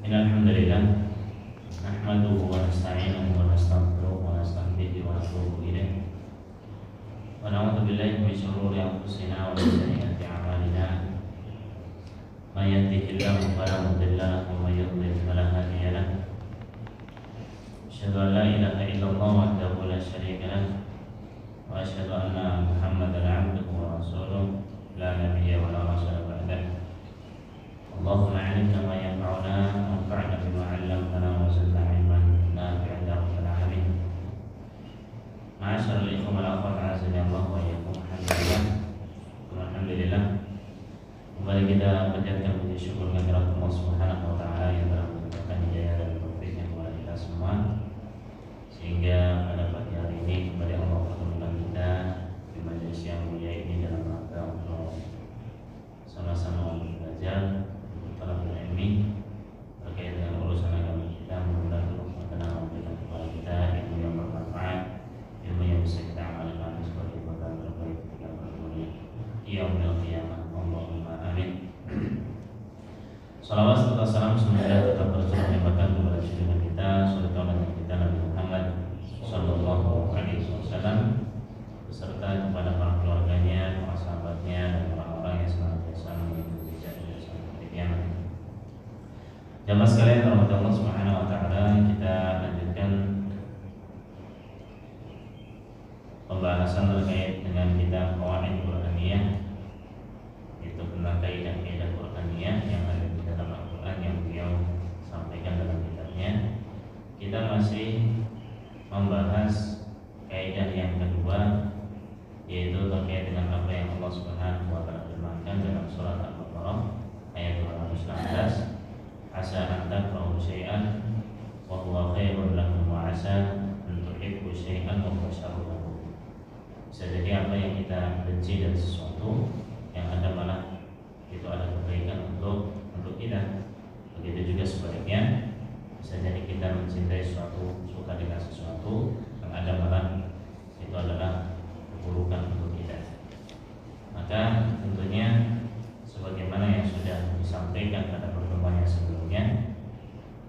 Alhamdulillah nahmaduhu wa nasta'inuhu wa nastaghfiruhu wa nastahdihi wa natubu ilaih wa na'udzu billahi min shururi anfusina wa min sayyiati a'malina may yahdihillahu fala mudilla lahu wa may yudlil fala hadiya lahu asyhadu an la ilaha illallah wahdahu la syarika lahu wa asyhadu anna Muhammadan 'abduhu wa rasuluh la nabiyya wa la rasula ba'dahu. Allahumma 'allimna ma yanfa'una wanfa'na bima 'allamtana wa zidna 'ilman nafi'an ya rabbal 'alamin. Ma'asyiral ikhwan wal akhwat, azza Allah wa iyyakum. Alhamdulillah. Kembali kita panjatkan puji syukur kehadirat Allah Subhanahu wa taala yang telah memberikan hidayah dan taufiknya kepada kita semua, sehingga pada pagi hari ini kembali Allah pertemukan kita di majelis yang mulia ini dalam rangka untuk sama-sama belajar talabul ilmi terkait dengan urusan agama kita. Mudah-mudahan Allah Taala memberikan kepada kita ilmu yang bermanfaat, ilmu yang bisa kita amalkan sebagai bekal terbaik ketika berdunia yaumil qiyamah. Allahumma amin. Salawat serta salam semoga tetap tercurahkan kepada junjungan kita, suri tauladan kita Nabi Muhammad sallallahu alaihi wasallam, beserta kepada para keluarganya, para sahabatnya, dan orang-orang yang senantiasa mengikuti jejaknya sampai hari kiamat. Jamaah sekalian rahmat Allah Subhanahu wa taala, kita lanjutkan pembahasan terkait dengan kitab Qawaid Qur'aniyah, yaitu tentang kaidah-kaidah Qur'aniyah yang ada di dalam Al-Qur'an yang beliau sampaikan dalam kitabnya. Kita masih membahas kaidah yang kedua, yaitu terkait dengan apa yang Allah Subhanahu wa taala firmankan dalam surat Al-Baqarah ayat 219, asa an takrahu syai'an wa huwa khairun lakum wa asa an tuhibbu syai'an wa huwa syarrun lakum. Bisa jadi apa yang kita benci dari sesuatu yang ada malah itu ada kebaikan untuk kita. Begitu juga sebaliknya, bisa jadi kita mencintai sesuatu, suka dengan sesuatu yang ada malah itu adalah keburukan untuk kita. Maka tentunya sebagaimana yang sudah disampaikan pada pertemuan yang sebelumnya,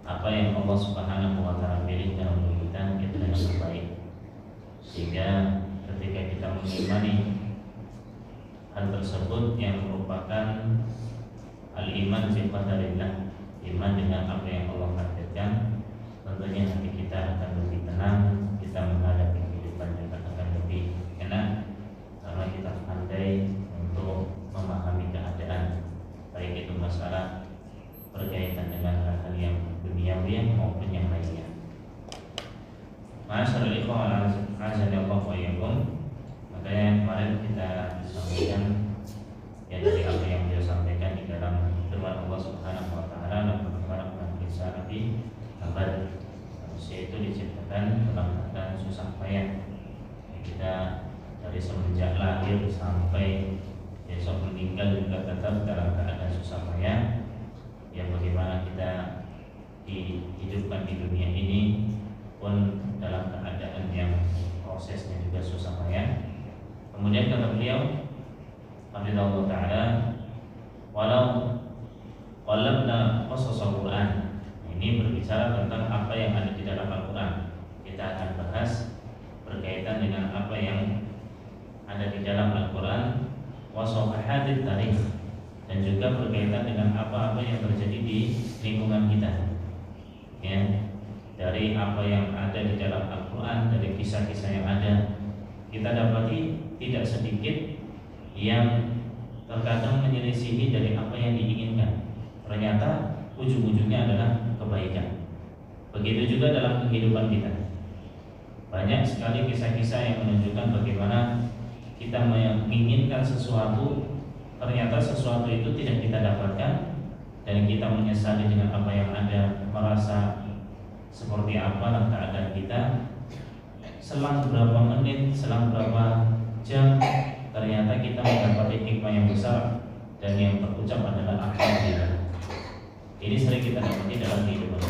apa yang Allah Subhanahu wa taala pilihkan untuk kita itu yang terbaik, sehingga ketika kita mengimani hal tersebut yang merupakan al-iman fi qadarillah, iman dengan apa yang Allah takdirkan, tentunya hati kita akan lebih tenang, kita menghadapi kehidupan juga akan lebih enak karena kita pandai untuk memahami keadaan, baik itu masalah berkaitan dengan hal-hal yang duniawi maupun yang lainnya. Ma'asyiral ikhwan azza wa iyyakum. Makanya kemarin kita sampaikan ya dari apa yang beliau sampaikan di dalam firman Allah Subhanahu wa taala dalam perkataan kisah Nabi Abad, manusia itu diciptakan dalam keadaan susah payah. Kita dari semenjak lahir sampai besok meninggal juga tetap dalam keadaan susah payah. Ya bagaimana kita dihidupkan di dunia ini pun dalam keadaan yang prosesnya juga susah payah. Kemudian kata beliau Hafizahullah Ta'ala, walau qalamna qasas Al-Quran, ini berbicara tentang apa yang ada di dalam Al-Quran. Kita akan bahas berkaitan dengan apa yang ada di dalam Al-Quran, wasafahadit tarikh, dan juga berkaitan dengan apa-apa yang terjadi di lingkungan kita, ya, dari apa yang ada di dalam Al-Quran, dari kisah-kisah yang ada, kita dapati tidak sedikit yang terkadang menyelisihi dari apa yang diinginkan. Ternyata ujung-ujungnya adalah kebaikan. Begitu juga dalam kehidupan kita, banyak sekali kisah-kisah yang menunjukkan bagaimana kita menginginkan sesuatu, ternyata sesuatu itu tidak kita dapatkan, dan kita menyesali dengan apa yang ada, merasa seperti apalah keadaan kita. Selang beberapa menit, selang beberapa jam, ternyata kita mendapati hikmah yang besar, dan yang terucap adalah alhamdulillah. Ini sering kita dapati dalam kehidupan.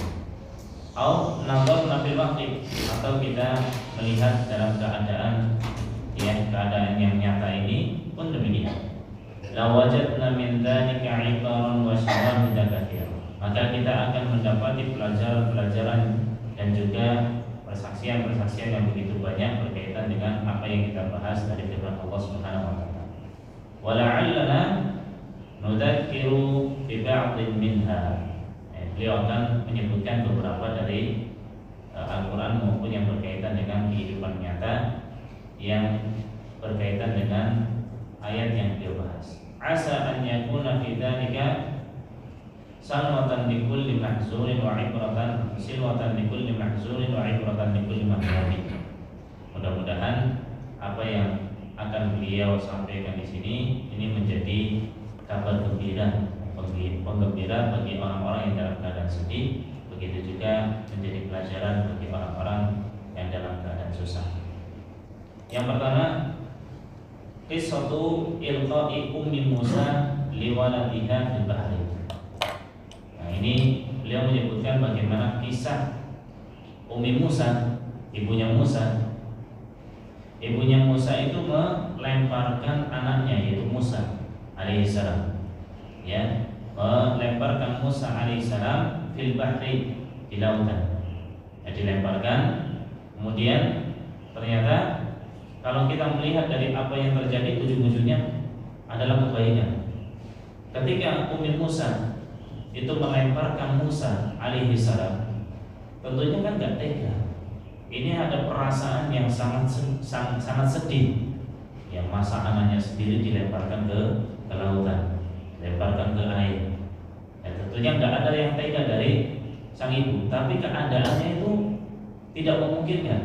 Au nazar nabil waqti, atau kita melihat dalam keadaan, ya, keadaan yang nyata ini pun demikian. La wajadna min dzalika 'ibaran wa syawahida katsira. maka kita akan mendapati pelajaran-pelajaran dan juga persaksian-persaksian yang begitu banyak berkaitan dengan apa yang kita bahas dari firman Allah Subhanahu wa taala. Wa la'allana nudzakiru bi ba'dhin minha. Beliau akan menyebutkan beberapa dari Al-Qur'an maupun yang berkaitan dengan kehidupan nyata yang berkaitan dengan ayat yang beliau bahas. Asa an yakuna fi dzalika salwatan likulli mahzurin wa ibratan silwatan likulli mahzurin wa ibratan likulli mahzurin. Mudah-mudahan apa yang akan beliau sampaikan di sini ini menjadi kabar gembira, penggembira bagi orang-orang yang dalam keadaan sedih, begitu juga menjadi pelajaran bagi orang-orang yang dalam keadaan susah. Yang pertama, qissatu ilqa'i ummi Musa liwaladiha fil bahri. Nah, ini beliau menyebutkan bagaimana kisah Ummi Musa, ibunya Musa. Ibunya Musa itu melemparkan anaknya yaitu Musa alaihissalam. Ya, melemparkan Musa alaihissalam fil bahri, di lautan. Ya, dilemparkan. Kemudian ternyata kalau kita melihat dari apa yang terjadi, ujung-ujungnya adalah kebaikan. Ketika Ummi Musa itu melemparkan Musa alaihissalam, tentunya kan gak tega. Ini ada perasaan yang sangat sedih. Yang masa anaknya sendiri dilemparkan ke lautan, dilemparkan ke air. Ya, tentunya gak ada yang tega dari sang ibu. Tapi keadaannya itu tidak memungkinkan.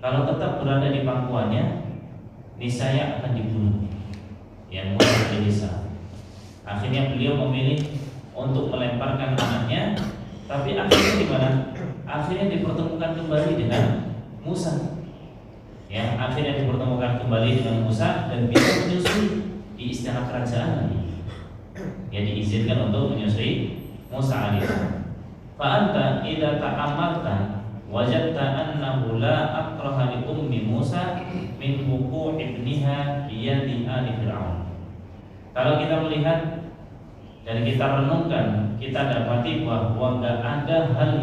Kalau tetap berada di pangkuannya, niscaya akan dibunuh. Yang Musa alaihissalam. Akhirnya beliau memilih untuk melemparkan anaknya, tapi akhirnya di mana? Akhirnya dipertemukan kembali dengan Musa. Ya, akhirnya dipertemukan kembali dengan Musa dan bisa menyusui di istana kerajaan lagi. Ya, diizinkan untuk menyusui Musa alaihissalam. Fa anta idza ta'ammalta wajadta annahu la akraha li ummi Musa min wuqu' ibniha bi yadi ali Fir'aun. Kalau kita melihat dan kita renungkan, kita dapati bahwa enggak ada hal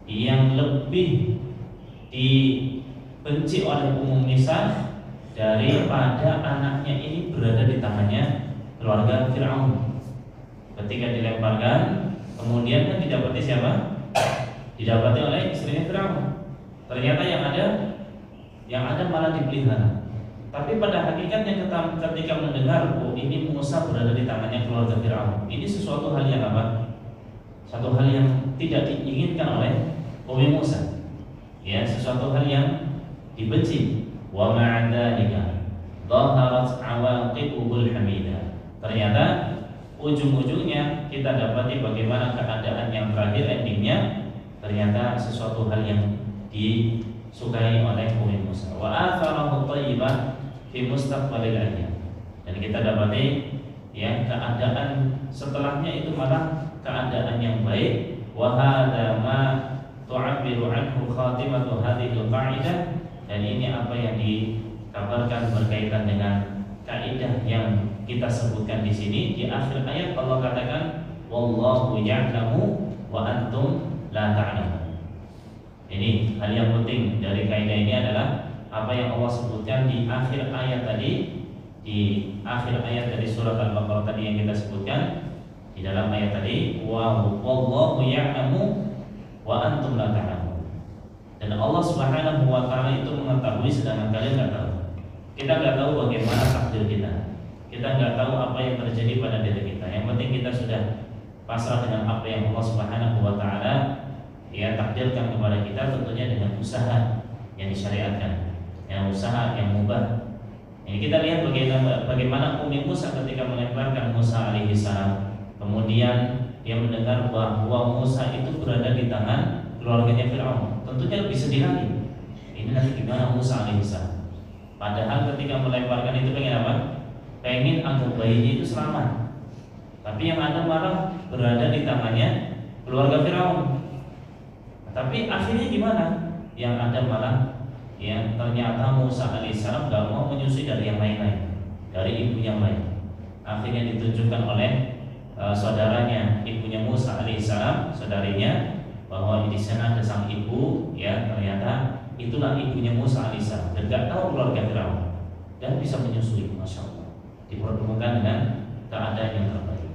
yang lebih dibenci oleh umum Nisa daripada anaknya ini berada di tangannya keluarga Fir'aun. Ketika dilemparkan, kemudian kan didapati siapa? Didapati oleh istrinya Fir'aun. Ternyata yang ada malah dipelihara. Tapi pada hakikatnya ketika mendengar ini Musa berada di tangannya keluarga Fir'aun, ini sesuatu hal yang apa? Satu hal yang tidak diinginkan oleh Ummi Musa. Ya, sesuatu hal yang dibenci. Wa ma'adzalika dhaharat awaqibuhul hamidah. Ternyata ujung-ujungnya kita dapati bagaimana keadaan yang terakhir, endingnya ternyata sesuatu hal yang disukai oleh Ummi Musa. Wa atharahu thayyibah fi mustaqbalil ayyam. Dan kita dapati ya keadaan setelahnya itu malah keadaan yang baik. Wa hadza ma tu'abbiru anhu khatimatu hadhihi al-qa'idah. Dan ini apa yang dikabarkan berkaitan dengan kaidah yang kita sebutkan di sini. Di akhir ayat Allah katakan wallahu ya'lamu wa antum la ta'lamun. Ini hal yang penting dari kaidah ini adalah apa yang Allah sebutkan di akhir ayat tadi, di akhir ayat dari surat Al-Baqarah tadi yang kita sebutkan. Di dalam ayat tadi wallahu ya'lamu wa antum la ta'lamun. Dan Allah Subhanahu wa taala itu mengetahui sedangkan kalian enggak tahu. Kita enggak tahu bagaimana takdir kita. Kita enggak tahu apa yang terjadi pada diri kita. Yang penting kita sudah pasrah dengan apa yang Allah Subhanahu wa taala ya takdirkan kepada kita, tentunya dengan usaha yang disyariatkan. Yang usaha yang mubah. Ini kita lihat bagaimana Ummi Musa ketika melemparkan Musa alaihissalam. Kemudian dia mendengar bahwa Musa itu berada di tangan keluarganya Fir'aun. Tentunya lebih sedih lagi. Ini nanti gimana Musa alaihissalam? Padahal ketika melemparkan itu pengen apa? Pengen agar bayinya itu selamat. Tapi yang ada malah berada di tangannya keluarga Fir'aun. Tapi akhirnya gimana? Yang ada malah ya ternyata Musa alaihissalam gak mau menyusui dari yang lain-lain, dari ibu yang lain. Akhirnya ditunjukkan oleh saudaranya, ibunya Musa alaihissalam, saudarinya, bahwa di sana ada sang ibu, ya ternyata itulah ibunya Musa alaihissalam, dan tidak tahu keluarga Firaun dan bisa menyusui, masya Allah, dipertemukan dengan keadaan yang terbaik.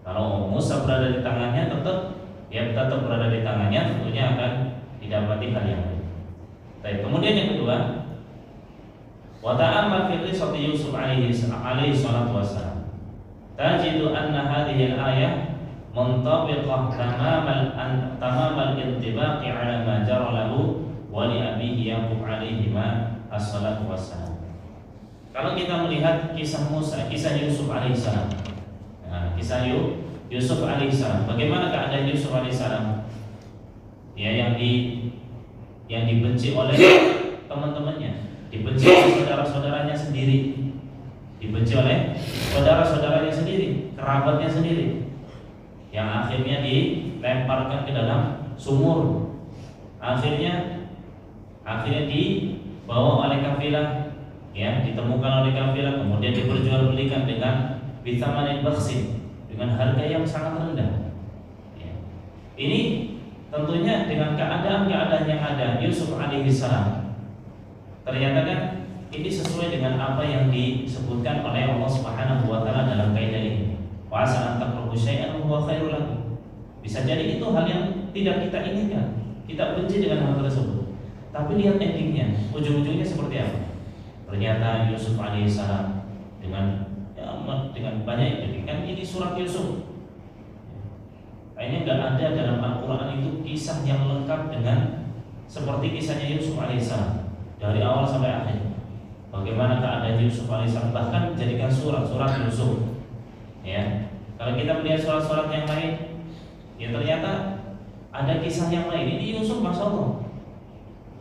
Kalau Musa berada di tangannya, tetap berada di tangannya, tentunya akan didapati hal yang baik. Baik, kemudian yang kedua, wa ta'ammal fi qissati Yusuf alaihi salatu wassalam, tajidu anna hadhihi al-ayah muntabiqah tamamal intibaqi ala ma jara lahu wa li abihi Yaqub alaihi as-salatu wassalam. Kalau kita melihat kisah Yusuf alaihissalam, nah, kisah Yusuf alaihissalam, bagaimana keadaan Yusuf alaihissalam? Ya, yang dibenci oleh teman-temannya, dibenci oleh saudara-saudaranya sendiri, dibenci oleh saudara-saudaranya sendiri, kerabatnya sendiri, yang akhirnya dilemparkan ke dalam sumur, akhirnya dibawa oleh kafilah, ya, ditemukan oleh kafilah, kemudian diperjualbelikan dengan bithamanin bakhsin, dengan harga yang sangat rendah. Ya. Ini tentunya dengan keadaan-keadaan yang ada Yusuf alaihissalam, ternyata kan ini sesuai dengan apa yang disebutkan oleh Allah Subhanahu wa taala dalam kaidah ini. Wa asa an takrahu syai'an wa huwa khairul lakum. Bisa jadi itu hal yang tidak kita inginkan, kita benci dengan hal tersebut. Tapi lihat endingnya, ujung-ujungnya seperti apa? Ternyata Yusuf alaihissalam dengan banyak itu, kan ini surat Yusuf. Ini enggak ada dalam Al-Quran itu kisah yang lengkap dengan seperti kisahnya Yusuf alaihissalam dari awal sampai akhir. Bagaimana keadaan Yusuf alaihissalam, bahkan dijadikan surat Yusuf. Ya, kalau kita melihat surat-surat yang lain, ya ternyata ada kisah yang lain. Ini Yusuf, masya Allah.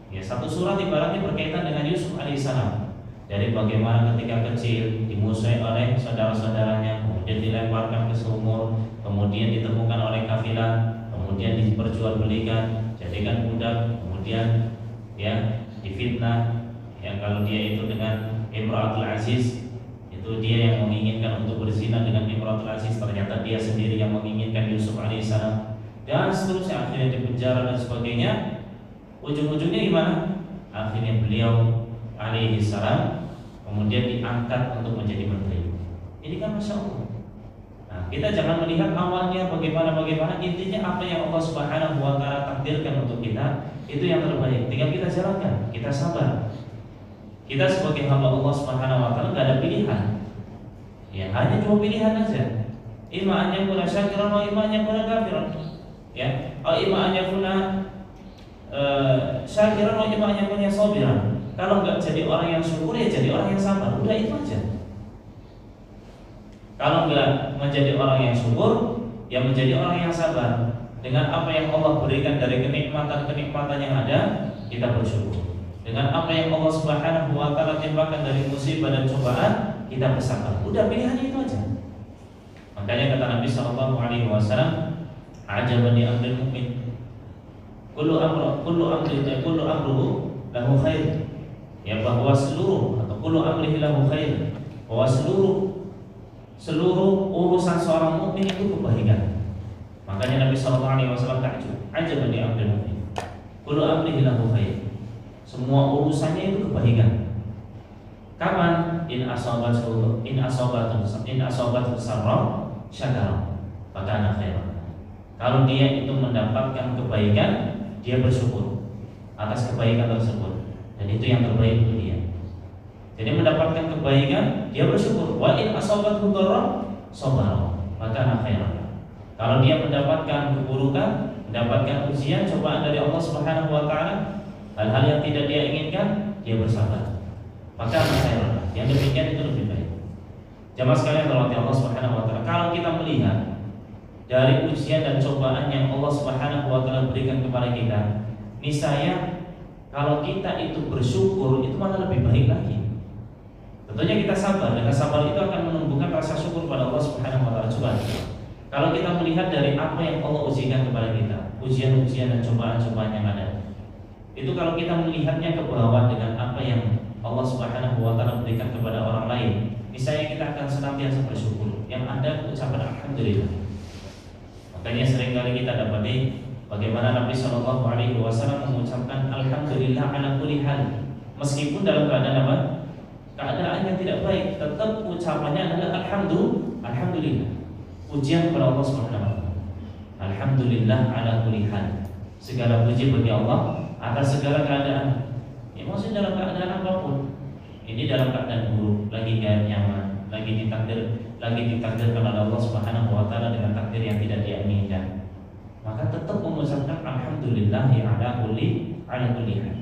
Ya, satu surat ibaratnya berkaitan dengan Yusuf alaihissalam. Dari bagaimana ketika kecil dimusuhi oleh saudara-saudaranya, kemudian dilemparkan ke sumur, kemudian ditemukan oleh kafilah, kemudian diperjualbelikan, jadikan budak, kemudian ya difitnah. Ya, kalau dia itu dengan Imratul Aziz, itu dia yang menginginkan untuk berzina dengan Imratul Aziz, ternyata dia sendiri yang menginginkan Yusuf alaihissalam, dan seterusnya, akhirnya dipenjara dan sebagainya. Ujung-ujungnya gimana? Akhirnya beliau alaihissalam kemudian diangkat untuk menjadi menteri. Ini kan masya Allah. Nah, kita jangan melihat awalnya bagaimana, intinya apa yang Allah Subhanahu wa taala takdirkan untuk kita, itu yang terbaik. Tinggal kita jalankan, kita sabar. Kita sebagai hamba Allah Subhanahu wa taala enggak ada pilihan. Ya, hanya dua pilihan saja. Imma an yakuna syakiran wa imma an yakuna kafiran. Ya, atau imma an yakuna syakiran wa imma an yakuna sabiran. Kalau enggak jadi orang yang syukur, ya jadi orang yang sabar. Udah itu aja. Kalau enggak menjadi orang yang syukur, ya menjadi orang yang sabar. Dengan apa yang Allah berikan dari kenikmatan yang ada, kita bersyukur. Dengan apa yang Allah Subhanahu wa taala timpakan dari musibah dan cobaan, kita bersabar. Udah, pilihannya itu aja. Makanya kata Nabi sallallahu alaihi wasallam, ajaban li amril mu'min. Kullu amruhu lahu khair. Ya, bahwa seluruh atau kullu amrihi lahu khair. Bahwa seluruh urusan seorang mukmin itu kebaikan. Makanya Nabi sallallahu alaihi wasallam takjub, ajaban li amril mu'min. Kullu amrihi lahu khair. Semua urusannya itu kebaikan. Kapan? In asabatu sarra syakara, maka ana khairan. Kalau dia itu mendapatkan kebaikan, dia bersyukur atas kebaikan tersebut, dan itu yang terbaik untuk dia. Jadi mendapatkan kebaikan, dia bersyukur. Wa in asabatu dharra sabara, maka ana khairan. Kalau dia mendapatkan keburukan, mendapatkan ujian, cobaan dari Allah Subhanahu wa taala, hal-hal yang tidak dia inginkan, dia bersabar, maka khairan. Yang demikian itu lebih baik. Jamaah sekalian dirahmati Allah Subhanahu wa taala, kalau kita melihat dari ujian dan cobaan yang Allah Subhanahu wa taala berikan kepada kita, niscaya kalau kita itu bersyukur, itu malah lebih baik lagi. Tentunya kita sabar, dengan sabar itu akan menumbuhkan rasa syukur pada Allah Subhanahu wa taala. Coba kalau kita melihat dari apa yang Allah ujikan kepada kita, ujian-ujian dan cobaan-cobaan yang ada, itu kalau kita melihatnya ke bawah dengan apa yang Allah Subhanahu wa taala berikan kepada orang lain, niscaya kita akan senantiasa bersyukur. Yang ada ucapan alhamdulillah. Makanya seringkali kita dapati bagaimana Nabi Shallallahu Alaihi Wasallam mengucapkan alhamdulillah ala kulli hal. Meskipun dalam keadaan apa? Keadaan yang tidak baik, tetap ucapannya adalah alhamdulillah. Pujian kepada Allah Subhanahu wa taala. Alhamdulillah ala kulli hal. Segala puji bagi Allah atas segala keadaan. Ya maksudnya dalam keadaan apapun. Ini dalam keadaan buruk, lagi gak nyaman, lagi ditakdirkan oleh Allah Subhanahu wa taala dengan takdir yang tidak diinginkan. Maka tetap mengucapkan alhamdulillah ala kulli hal.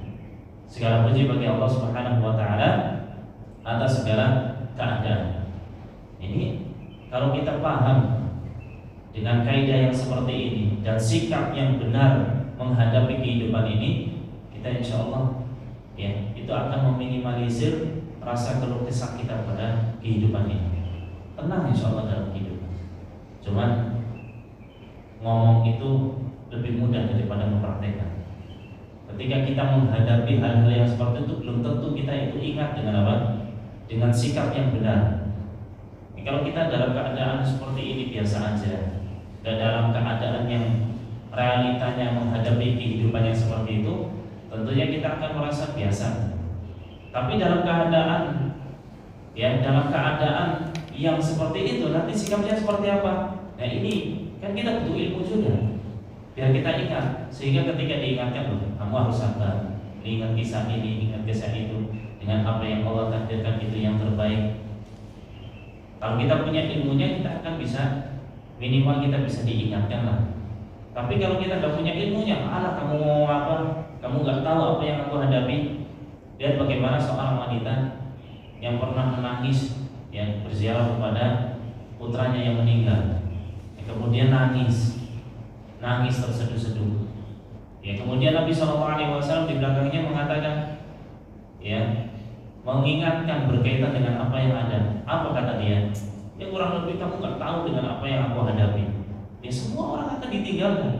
Segala puji bagi Allah Subhanahu wa taala atas segala keadaan. Ini kalau kita paham dengan kaidah yang seperti ini dan sikap yang benar menghadapi kehidupan ini, kita insya Allah ya itu akan meminimalisir rasa keluh kesah kita pada kehidupan ini. Tenang insya Allah dalam kehidupan. Cuman ngomong itu lebih mudah daripada mempraktekkan. Ketika kita menghadapi hal-hal yang seperti itu, belum tentu kita itu ingat dengan apa? Dengan sikap yang benar. Kalau kita dalam keadaan seperti ini biasa aja, dan dalam keadaan yang realitanya menghadapi kehidupan yang seperti itu, tentunya kita akan merasa biasa. Tapi dalam keadaan yang seperti itu, nanti sikapnya seperti apa? Nah ini kan kita butuh ilmu juga, biar kita ingat. Sehingga ketika diingatkan, loh, kamu harus sabar, ingat kisah ini, ingat kisah itu, dengan apa yang Allah takdirkan itu yang terbaik. Kalau kita punya ilmunya, kita akan bisa, minimal kita bisa diingatkan lah. Tapi kalau kita nggak punya ilmunya, alah kamu mau apa? Kamu nggak tahu apa yang aku hadapi. Lihat bagaimana seorang wanita yang pernah menangis, yang berziarah kepada putranya yang meninggal, kemudian nangis terseduh-seduh. Ya, kemudian Nabi SAW di belakangnya mengatakan, ya, mengingatkan berkaitan dengan apa yang ada. Apa kata dia? Ya kurang lebih kamu nggak tahu dengan apa yang aku hadapi. Ya semua orang akan ditinggalkan.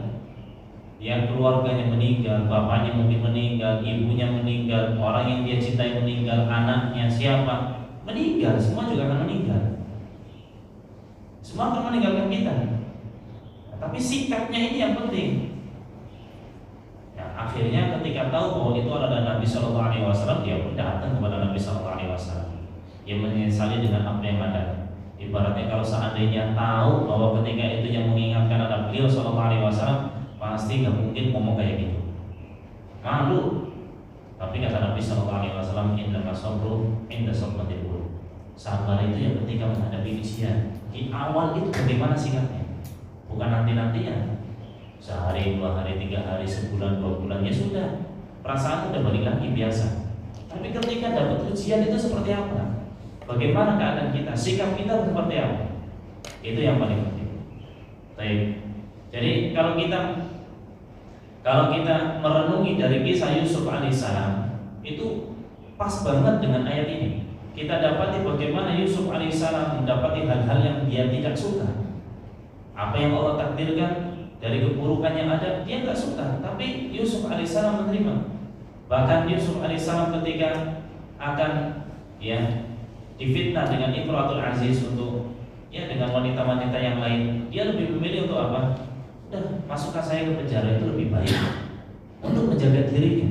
Yang keluarganya meninggal, bapaknya mungkin meninggal, ibunya meninggal, orang yang dia cintai meninggal, anaknya siapa meninggal, semua juga akan meninggal. Semua akan meninggalkan kita. Nah, tapi sikapnya ini yang penting. Ya, akhirnya ketika tahu bahwa itu adalah Nabi Shallallahu Alaihi Wasallam, dia pun datang kepada Nabi Shallallahu Alaihi Wasallam. Dia menyesali dengan apa yang ada. Ibaratnya kalau seandainya tahu bahwa ketika itu yang mengingatkan adalah beliau Shallallahu Alaihi Wasallam, pasti nggak mungkin ngomong kayak gitu, malu. Tapi kata Nabi Shallallahu Alaihi Wasallam, innama sabru inda sabbatil ul. Sabar itu yang ketika menghadapi ujian. Di awal itu bagaimana sikapnya, bukan nanti-nantinya. Sehari, 2 hari, 3 hari, sebulan, 2 bulan, ya sudah, perasaan udah balik lagi biasa. Tapi ketika dapat ujian itu seperti apa? Bagaimana keadaan kita? Sikap kita seperti apa? Itu yang paling penting. Baik. Jadi kalau kita merenungi dari kisah Yusuf alaihissalam, itu pas banget dengan ayat ini. Kita dapati bagaimana Yusuf alaihissalam mendapati hal-hal yang dia tidak suka. Apa yang Allah takdirkan dari keburukan yang ada, dia nggak suka. Tapi Yusuf alaihissalam menerima. Bahkan Yusuf alaihissalam ketika akan difitnah dengan Imratul Aziz untuk dengan wanita-wanita yang lain, dia lebih memilih untuk apa? Dan masukkan saya ke penjara itu lebih baik untuk menjaga dirinya.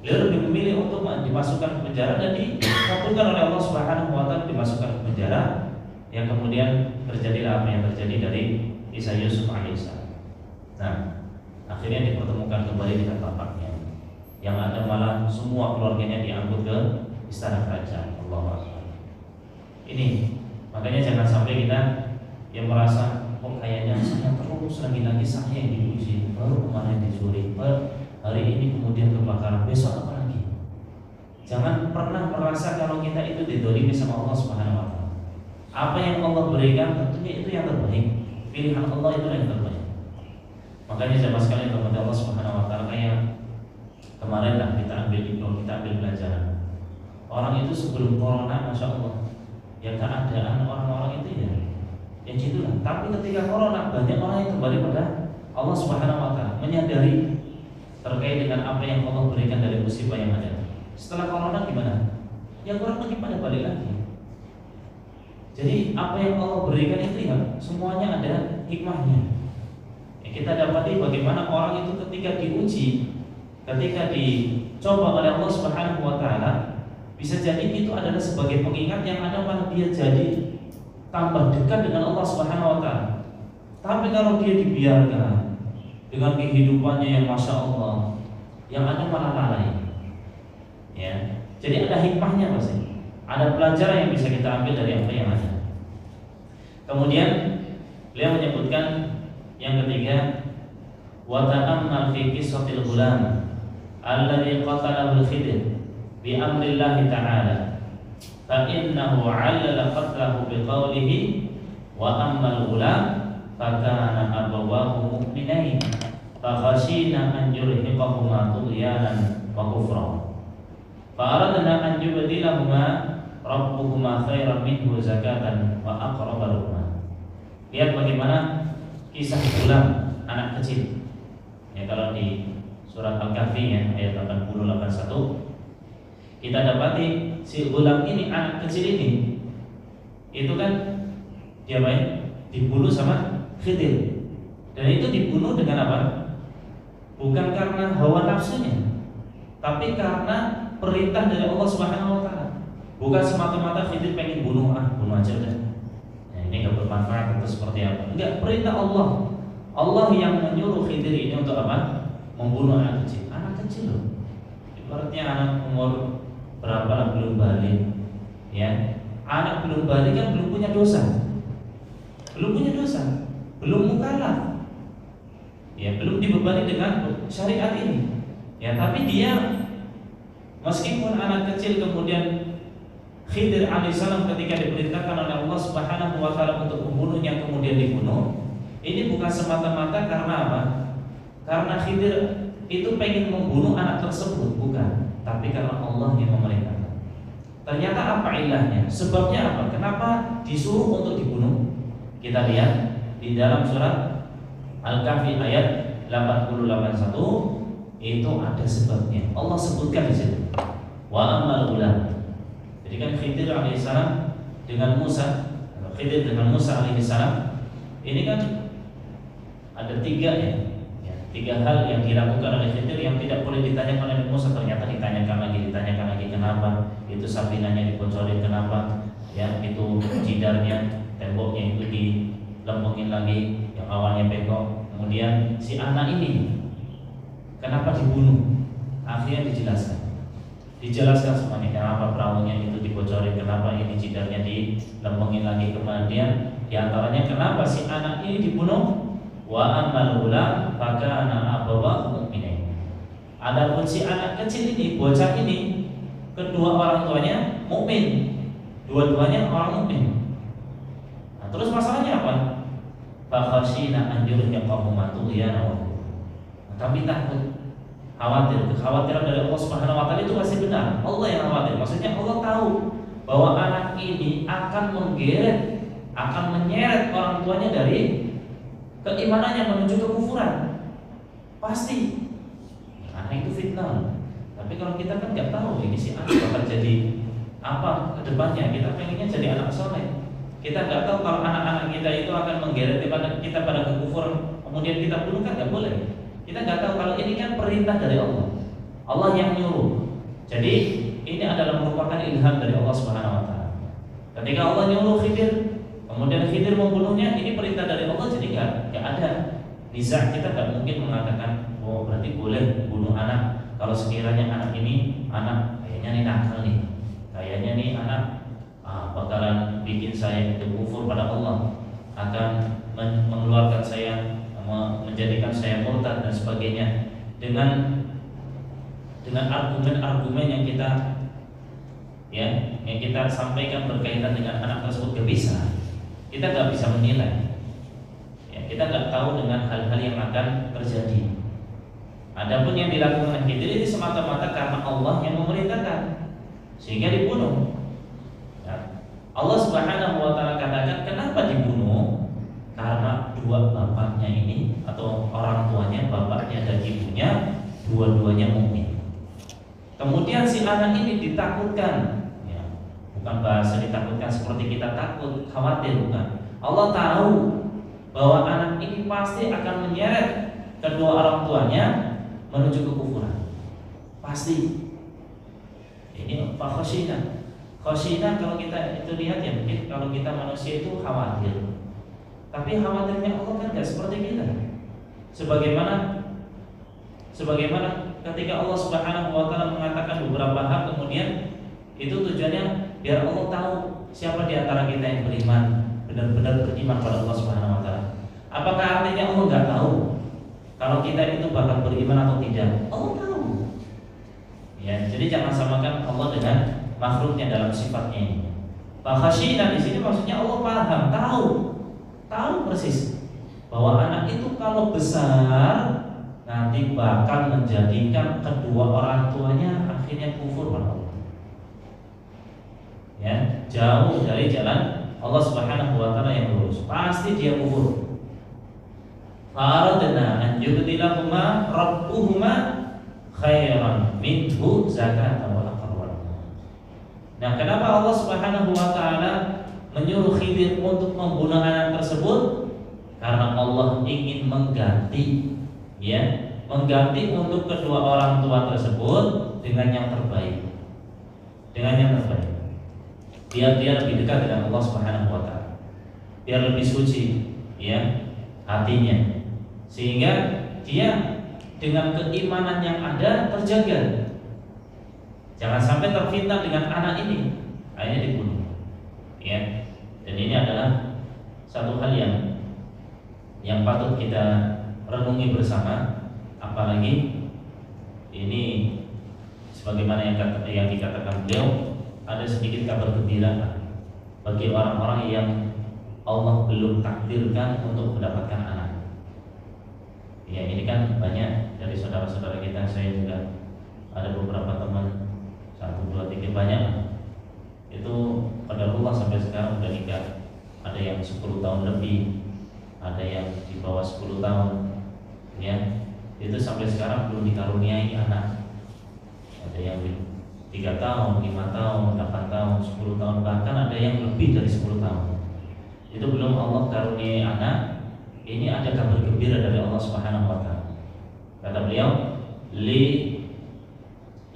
Dia lebih memilih untuk dimasukkan ke penjara dan dikabulkan oleh Allah Subhanahu wa taala, dimasukkan ke penjara. Yang kemudian terjadilah apa yang terjadi dari kisah Yusuf alaihissalam. Nah, akhirnya dipertemukan kembali dengan bapaknya. Yang ada malah semua keluarganya diangkut ke istana kerajaan. Allahu Akbar. Ini makanya jangan sampai kita yang merasa kayaknya saya terus lagi-lagi saya yang diuji, baru kemarin dicuri, hari ini kemudian kebakaran, besok apa lagi? Jangan pernah merasa kalau kita itu didolimi sama Allah Subhanahu wa taala. Apa yang Allah berikan tentunya itu yang terbaik. Pilihan Allah itu yang terbaik. Makanya jamaah sekalian kepada Allah Subhanahu wa taala, kayak kemarin lah kita ambil pelajaran. Orang itu sebelum corona, masya Allah, yang keadaan orang-orang itu ya gitulah. Tapi ketika corona, banyak orang yang kembali pada Allah Subhanahu wa taala, menyadari terkait dengan apa yang Allah berikan dari musibah yang ada. Setelah corona gimana? Ya kurang lagi pada balik lagi. Jadi apa yang Allah berikan itu ya semuanya ada hikmahnya. Ya, kita dapati bagaimana orang itu ketika diuji, ketika dicoba oleh Allah Subhanahu wa taala, bisa jadi itu adalah sebagai pengingat yang ada malah dia jadi tambah dekat dengan Allah Subhanahu wa taala. Tapi kalau dia dibiarkan dengan kehidupannya yang masya Allah, yang ada malah lalai. Ya, jadi ada hikmahnya pasti. Ada pelajaran yang bisa kita ambil dari apa yang ada. Kemudian beliau menyebutkan yang ketiga, wa ta'ammal fi qissatil ghulam alladhi qatalahu al-Khidr bi amrillah ta'ala fa innahu 'allala qatlahu bi qawlihi wa ammal ghulam fa kana abawahu mu'minain fa khashina an yurhiqahuma tughyanan wa kufra fa aradna an yubdilahuma rabbuhuma khairan minhu zakatan wa aqraba ruhma. Lihat bagaimana kisah gulam, anak kecil. Ya, kalau di surat Al-Kahfi ya, ayat 80-81 kita dapati si gulam ini, anak kecil ini, itu kan dia dibunuh sama Khidir. Dan itu dibunuh dengan apa? Bukan karena hawa nafsunya, tapi karena perintah dari Allah Subhanahu wa taala. Bukan semata-mata Khidir pengen bunuh aja udah. Ini gak bermanfaat atau seperti apa? Enggak, perintah Allah. Allah yang menyuruh Khidir ini untuk apa? Membunuh anak kecil. Anak kecil loh. Ibaratnya anak umur berapa lah, belum balik. Ya, anak belum balik kan belum punya dosa. Belum punya dosa. Belum mukallaf. Ya, belum dibebani dengan syariat ini. Ya, tapi dia meskipun anak kecil kemudian Khidir alaihissalam ketika diperintahkan oleh Allah Subhanahu wa taala untuk membunuhnya kemudian dibunuh, ini bukan semata-mata karena apa? Karena Khidir itu pengen membunuh anak tersebut, bukan, tapi karena Allah yang memerintahkan. Ternyata apa ilahnya? Sebabnya apa? Kenapa disuruh untuk dibunuh? Kita lihat di dalam surat Al-Kahfi ayat 80-81 itu ada sebabnya. Allah sebutkan di situ. Wa amal ulam. Jadi kan Khidir alaihissalam dengan Musa, Khidir dengan Musa alaihissalam, ini kan ada tiga tiga hal yang dilakukan oleh Khidir yang tidak boleh ditanyakan oleh Musa. Ternyata ditanyakan lagi kenapa itu safinanya dibocorin, kenapa ya itu jidarnya, temboknya itu dilempengin lagi yang awalnya bengkok. Kemudian si anak ini kenapa dibunuh, akhirnya dijelaskan semuanya, kenapa perahunya itu dibocorin, kenapa ini jidarnya dilempengin lagi. Kemudian diantaranya kenapa si anak ini dibunuh. Wa amal ulam fakana abawahu mu'minain. Adapun si anak kecil ini, bocah ini, kedua orang tuanya mukmin, dua-duanya orang mukmin. Nah, terus masalahnya apa? Fakhashina an yurhiqahuma tughyanan wa kufra. Kami takut, khawatir, kekhawatiran dari Allah Subhanahu wa taala itu pasti benar. Allah yang khawatir. Maksudnya Allah tahu bahwa anak ini akan menggeret, akan menyeret orang tuanya dari keimanannya menuju kekufuran. Pasti. Karena itu fitnah. Tapi kalau kita kan nggak tahu ini si anak bakal jadi apa ke depannya. Kita pengennya jadi anak soleh. Kita nggak tahu kalau anak-anak kita itu akan menggeret kita pada kekufuran, kemudian kita bunuh, kan nggak boleh. Kita nggak tahu kalau ini kan perintah dari Allah. Allah yang nyuruh. Jadi ini adalah merupakan ilham dari Allah Subhanahu wa taala. Ketika Allah nyuruh Khidir, kemudian Khidir membunuhnya, ini perintah dari Allah. Jadi nggak ada nizah. Kita nggak mungkin mengatakan oh berarti boleh bunuh anak kalau sekiranya anak ini kayaknya nih nakal nih, kayaknya nih anak bakalan bikin saya itu kufur pada Allah, akan mengeluarkan saya, menjadikan saya murtad dan sebagainya, dengan argumen-argumen yang kita sampaikan berkaitan dengan anak tersebut. Gak bisa, kita gak bisa menilai ya, kita gak tahu dengan hal-hal yang akan terjadi. Adapun yang dilakukan Khidir ini semata-mata karena Allah yang memerintahkan sehingga dibunuh ya. Allah Subhanahu wa taala katakan kenapa dibunuh? Karena dua bapaknya ini atau orang tuanya, bapaknya dan ibunya, dua-duanya mukmin. Kemudian si anak ini ditakutkan ya, Bukan bahasa ditakutkan seperti kita takut, khawatir, bukan. Allah tahu bahwa anak ini pasti akan menyeret kedua orang tuanya menuju kekufuran. Pasti. Ini fakhashina. Khashina kalau kita itu lihat ya, mungkin kalau kita manusia itu khawatir. Tapi khawatirnya Allah kan tidak seperti kita. Sebagaimana ketika Allah Subhanahu wa taala mengatakan beberapa hal, kemudian itu tujuannya biar Allah tahu siapa di antara kita yang beriman, benar-benar beriman pada Allah Subhanahu wa taala. Apakah artinya Allah nggak tahu kalau kita itu bakal beriman atau tidak? Allah tahu. Ya, jadi jangan samakan Allah dengan makhluknya dalam sifatnya ini. Fakhashina di sini maksudnya Allah paham, tahu persis bahwa anak itu kalau besar nanti bakal menjadikan kedua orang tuanya akhirnya kufur pada Allah. Ya, jauh dari jalan Allah Subhanahu wa taala yang lurus. Pasti dia kufur. Faradna an yubdilahuma rabbuhuma khairan minhu zakatan wa aqrab. Nah, kenapa Allah Subhanahu wa taala menyuruh Khidir untuk membunuh anak tersebut? Karena Allah ingin mengganti untuk kedua orang tua tersebut dengan yang terbaik. Biar dia lebih dekat dengan Allah Subhanahu wa taala. Biar lebih suci hatinya. Sehingga dia dengan keimanan yang ada terjaga. Jangan sampai terfitnah dengan anak ini, akhirnya dibunuh. Dan ini adalah satu hal yang patut kita renungi bersama. Apalagi ini sebagaimana yang dikatakan beliau, ada sedikit kabar gembira bagi orang-orang yang Allah belum takdirkan untuk mendapatkan anak. Ini kan banyak dari saudara-saudara kita, saya juga ada beberapa teman 1, 2, 3 banyak. Itu qadarullah sampai sekarang udah nikah. Ada yang 10 tahun lebih, ada yang di bawah 10 tahun. Itu sampai sekarang belum dikaruniai anak. Ada yang 3 tahun, 5 tahun, 8 tahun, 10 tahun, bahkan ada yang lebih dari 10 tahun. Itu belum Allah karuniai anak. Ini ada kabar gembira dari Allah Subhanahu wa taala. Kata beliau,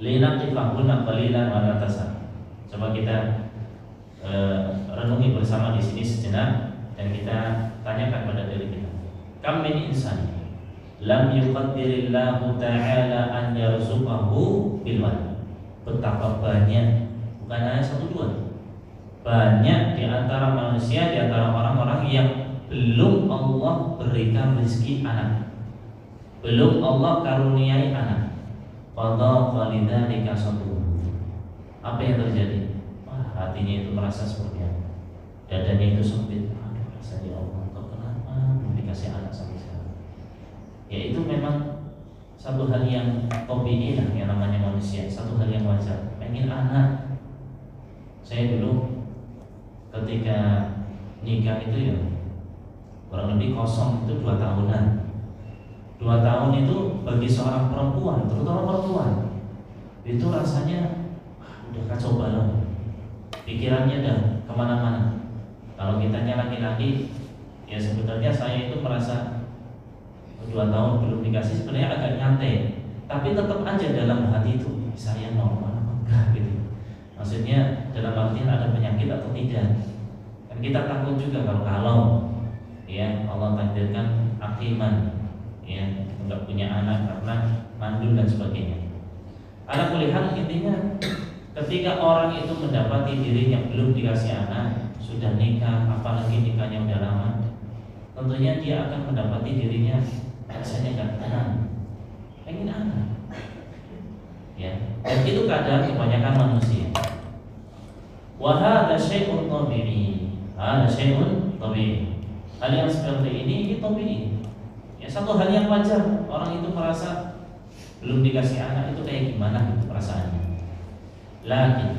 linaqifahunna qalilan wa la tasal. Coba kita renungi bersama di sini sejenak dan kita tanyakan pada diri kita. Kam min insan lam yuqaddirillahu ta'ala an yarzuqahu bil walad. Betapa banyak, bukan hanya 1, 2, banyak di antara manusia, di antara orang-orang yang belum Allah berikan rezeki anak, belum Allah karuniai anak. Qadha lidzalika sadru. Apa yang terjadi? Hatinya itu merasa seperti apa? Dadanya itu sempit. Rasanya Allah, kenapa belum dikasih anak sampai sekarang? Itu memang satu hal yang tabi'i lah, yang namanya manusia, satu hal yang wajar. Pengen anak. Saya dulu ketika nikah itu kurang lebih kosong itu 2 tahunan. 2 tahun itu bagi seorang perempuan, terutama perempuan, itu rasanya udah kacau balau. Pikirannya udah kemana-mana. Kalau kitanya laki-laki, sebenarnya saya itu merasa 2 tahun belum dikasih sebenarnya agak nyantai. Tapi tetap aja dalam hati itu saya normal enggak gitu. Maksudnya dalam artian ada penyakit atau tidak. Dan kita takut juga kalau Allah takdirkan akiman, enggak punya anak karena mandul dan sebagainya. Ala kulli hal, intinya ketika orang itu mendapati dirinya belum dikasih anak, sudah nikah, apalagi nikahnya udah lama, tentunya dia akan mendapati dirinya rasanya enggak tenang, pengen anak. Dan itu keadaan kebanyakan manusia. Wa hadza syai'un tabi'i. Hadza syai'un tabi'i. Hal yang seperti ini tabi'i. Satu hal yang wajar. Orang itu merasa belum dikasih anak itu kayak gimana gitu perasaannya. Lakin